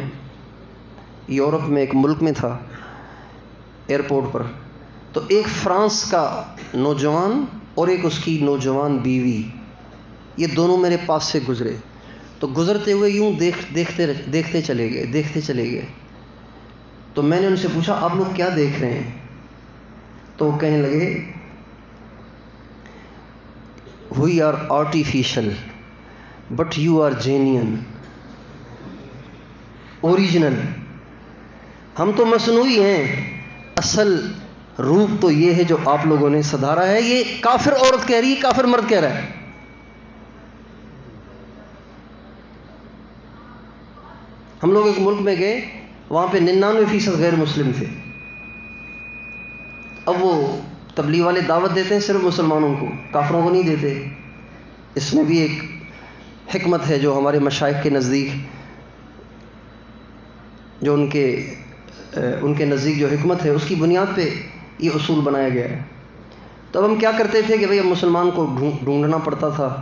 یورپ میں ایک ملک میں تھا, ایئرپورٹ پر, تو ایک فرانس کا نوجوان اور ایک اس کی نوجوان بیوی, یہ دونوں میرے پاس سے گزرے. تو گزرتے ہوئے یوں دیکھتے چلے گئے. تو میں نے ان سے پوچھا آپ لوگ کیا دیکھ رہے ہیں؟ تو وہ کہنے لگے we are artificial but you are genuine, original. ہم تو مصنوعی ہیں, اصل روپ تو یہ ہے جو آپ لوگوں نے سدھارا ہے. یہ کافر عورت کہہ رہی ہے, کافر مرد کہہ رہا ہے. ہم لوگ ایک ملک میں گئے, وہاں پہ 99% غیر مسلم تھے. اب وہ تبلیغ والے دعوت دیتے ہیں صرف مسلمانوں کو, کافروں کو نہیں دیتے. اس میں بھی ایک حکمت ہے جو ہمارے مشائخ کے نزدیک, جو ان کے نزدیک جو حکمت ہے اس کی بنیاد پہ یہ اصول بنایا گیا ہے. تو اب ہم کیا کرتے تھے کہ بھئی اب مسلمان کو ڈھونڈنا پڑتا تھا,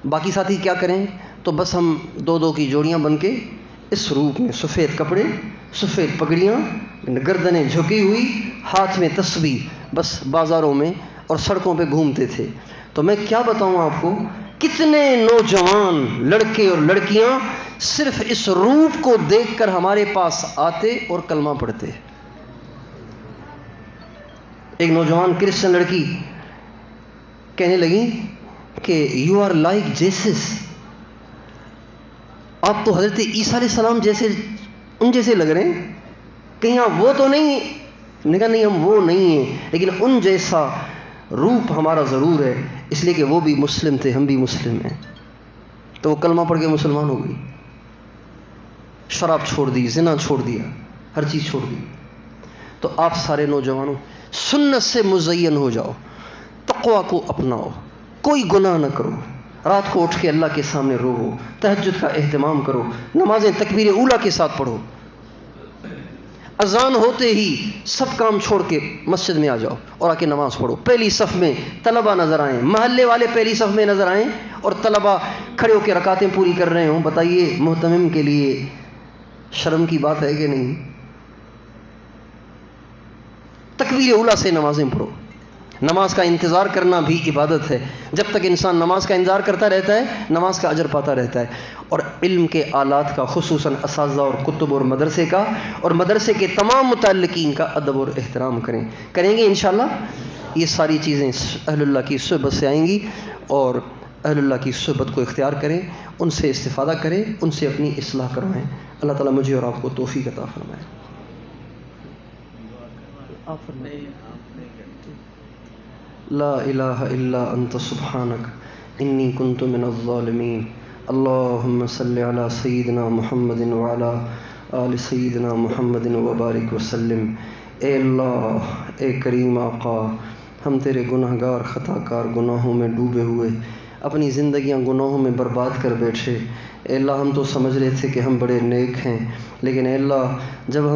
باقی ساتھی کیا کریں, تو بس ہم 2 کی جوڑیاں بن کے اس روپ میں، سفید کپڑے، سفید پگڑیاں، گردنیں جھکی ہوئی، ہاتھ میں تسبیح، بس بازاروں میں اور سڑکوں پہ گھومتے تھے۔ تو میں کیا بتاؤں آپ کو، کتنے نوجوان لڑکے اور لڑکیاں صرف اس روپ کو دیکھ کر ہمارے پاس آتے اور کلمہ پڑھتے۔ ایک نوجوان کرسچن لڑکی کہنے لگی کہ یو آر لائک جیسس، آپ تو حضرت عیسیٰ علیہ السلام جیسے، ان جیسے لگ رہے ہیں، کہیں آپ وہ تو نہیں؟ میں نے کہا نہیں، ہم وہ نہیں ہیں، لیکن ان جیسا روپ ہمارا ضرور ہے، اس لیے کہ وہ بھی مسلم تھے، ہم بھی مسلم ہیں۔ تو وہ کلمہ پڑھ کے مسلمان ہو گئی، شراب چھوڑ دی، زنا چھوڑ دیا، ہر چیز چھوڑ دی۔ تو آپ سارے نوجوانوں سنت سے مزین ہو جاؤ، تقویٰ کو اپناؤ، کوئی گناہ نہ کرو، رات کو اٹھ کے اللہ کے سامنے روو، تہجد کا اہتمام کرو، نمازیں تکبیر اولیٰ کے ساتھ پڑھو، اذان ہوتے ہی سب کام چھوڑ کے مسجد میں آ جاؤ اور آ کے نماز پڑھو۔ پہلی صف میں طلبہ نظر آئیں، محلے والے پہلی صف میں نظر آئیں اور طلبہ کھڑے ہو کے رکعتیں پوری کر رہے ہوں۔ بتائیے محتمم کے لیے شرم کی بات ہے کہ نہیں؟ تکبیر اولیٰ سے نمازیں پڑھو۔ نماز کا انتظار کرنا بھی عبادت ہے، جب تک انسان نماز کا انتظار کرتا رہتا ہے نماز کا اجر پاتا رہتا ہے۔ اور علم کے آلات کا، خصوصاً اساتذہ اور کتب اور مدرسے کا اور مدرسے کے تمام متعلقین کا ادب اور احترام کریں گے انشاءاللہ۔ یہ ساری چیزیں اہل اللہ کی صحبت سے آئیں گی، اور اہل اللہ کی صحبت کو اختیار کریں، ان سے استفادہ کریں، ان سے اپنی اصلاح کروائیں۔ اللہ تعالیٰ مجھے اور آپ کو توفیق عطا فرمائے۔ لا الہ الا انت سبحانک انی کنت من الظالمین۔ اللہم صلی علی سیدنا محمد وعلی آل سیدنا محمد وبارک وسلم۔ اے اللہ، اے کریم آقا، ہم تیرے گناہ گار خطا کار گناہوں میں ڈوبے ہوئے اپنی زندگیاں گناہوں میں برباد کر بیٹھے۔ اے اللہ، ہم تو سمجھ رہے تھے کہ ہم بڑے نیک ہیں، لیکن اے اللہ جب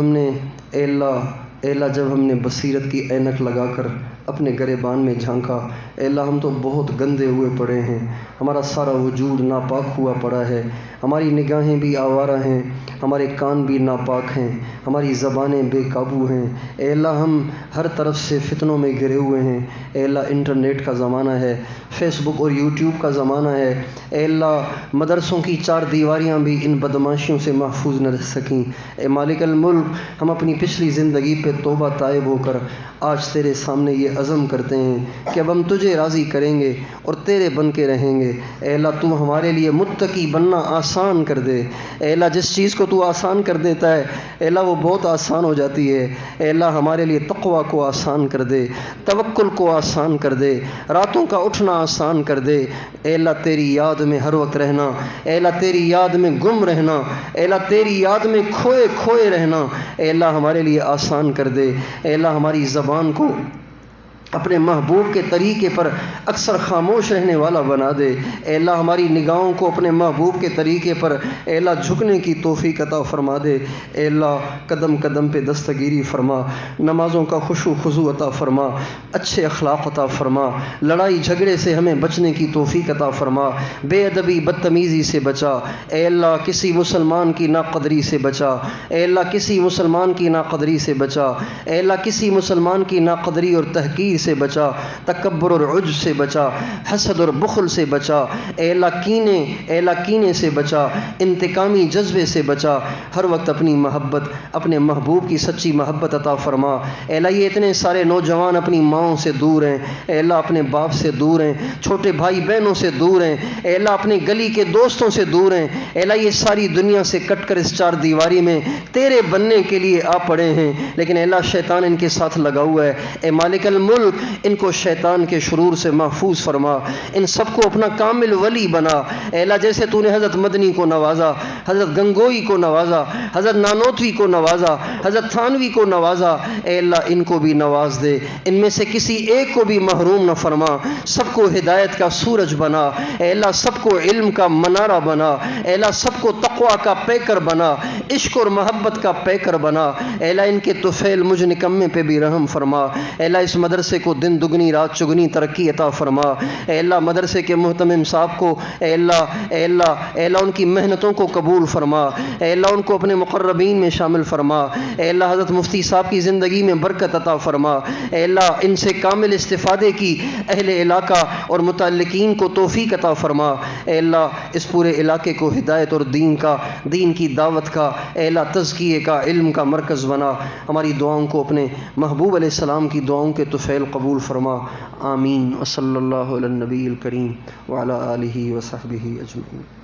ہم نے بصیرت کی اینک لگا کر اپنے گریبان میں جھانکا، اے اللہ ہم تو بہت گندے ہوئے پڑے ہیں، ہمارا سارا وجود ناپاک ہوا پڑا ہے، ہماری نگاہیں بھی آوارہ ہیں، ہمارے کان بھی ناپاک ہیں، ہماری زبانیں بے قابو ہیں۔ اے اللہ ہم ہر طرف سے فتنوں میں گھرے ہوئے ہیں۔ اے اللہ انٹرنیٹ کا زمانہ ہے، فیس بک اور یوٹیوب کا زمانہ ہے۔ اے اللہ مدرسوں کی چار دیواریاں بھی ان بدماشیوں سے محفوظ نہ رہ سکیں۔ اے مالک الملک، ہم اپنی پچھلی زندگی پہ توبہ طائب ہو کر آج تیرے سامنے یہ عزم کرتے ہیں کہ اب ہم تجھے راضی کریں گے اور تیرے بن کے رہیں گے۔ اے اللہ تو ہمارے لیے متقی بننا آسان کر دے۔ اے اللہ جس چیز کو تو آسان کر دیتا ہے اے اللہ وہ بہت آسان ہو جاتی ہے۔ اے اللہ ہمارے لیے تقویٰ کو آسان کر دے، توکل کو آسان کر دے، راتوں کا اٹھنا آسان کر دے۔ اے اللہ تیری یاد میں ہر وقت رہنا، اے اللہ تیری یاد میں گم رہنا، اے اللہ تیری یاد میں کھوئے رہنا اے اللہ ہمارے لیے آسان کر دے۔ اے اللہ ہماری زبان کو اپنے محبوب کے طریقے پر اکثر خاموش رہنے والا بنا دے۔ اے اللہ ہماری نگاہوں کو اپنے محبوب کے طریقے پر اے اللہ جھکنے کی توفیق عطا فرما دے۔ اے اللہ قدم قدم پہ دستگیری فرما، نمازوں کا خشوع خضوع عطا فرما، اچھے اخلاق عطا فرما، لڑائی جھگڑے سے ہمیں بچنے کی توفیق عطا فرما، بے ادبی بدتمیزی سے بچا۔ اے اللہ کسی مسلمان کی ناقدری سے بچا، اے اللہ کسی مسلمان کی ناقدری سے بچا، اے اللہ کسی مسلمان کی ناقدری اور تحقیر سے بچا، تکبر اور عجب سے بچا، حسد اور بخل سے بچا، اے اللہ کینے سے بچا، انتقامی جذبے سے بچا۔ ہر وقت اپنی محبت، اپنے محبوب کی سچی محبت عطا فرما۔ اے اللہ یہ اتنے سارے نوجوان اپنی ماؤں سے دور ہیں، اے اللہ اپنے باپ سے دور ہیں، چھوٹے بھائی بہنوں سے دور ہیں، اے اللہ اپنے گلی کے دوستوں سے دور ہیں، اے اللہ یہ ساری دنیا سے کٹ کر اس چار دیواری میں تیرے بننے کے لیے آ پڑے ہیں، لیکن اے اللہ شیطان ان کے ساتھ لگا ہوا ہے۔ اے مالک الملک ان کو شیطان کے شرور سے محفوظ فرما، ان سب کو اپنا کامل ولی بنا۔ اے اللہ جیسے تو نے حضرت مدنی کو نوازا، حضرت گنگوئی کو نوازا، حضرت نانوتوی کو نوازا، حضرت تھانوی کو نوازا، اے اللہ ان کو بھی نواز دے، ان میں سے کسی ایک کو بھی محروم نہ فرما، سب کو ہدایت کا سورج بنا، اے اللہ سب کو علم کا منارہ بنا، اے اللہ سب کو تقویٰ کا پیکر بنا، عشق اور محبت کا پیکر بنا۔ اے اللہ ان کے طفیل مجھ نکمے پہ بھی رحم فرما۔ اے اللہ اس مدرسے کو دن دگنی رات چگنی ترقی عطا فرما۔ اے اللہ مدرسے کے محتمم صاحب کو اے اللہ ان کی محنتوں کو قبول فرما، اے اللہ ان کو اپنے مقربین میں شامل فرما، اے اللہ حضرت مفتی صاحب کی زندگی میں برکت عطا فرما، اے اللہ ان سے کامل استفادے کی اہل علاقہ اور متعلقین کو توفیق عطا فرما، اے اللہ اس پورے علاقے کو ہدایت اور دین کی دعوت کا، اے اللہ تزکیے کا، علم کا مرکز بنا۔ ہماری دعاؤں کو اپنے محبوب علیہ السلام کی دعاؤں کے طفیل قبول فرما، آمین۔ وصلی اللہ علی النبی الکریم وعلی آلہ وصحبہ اجمعین۔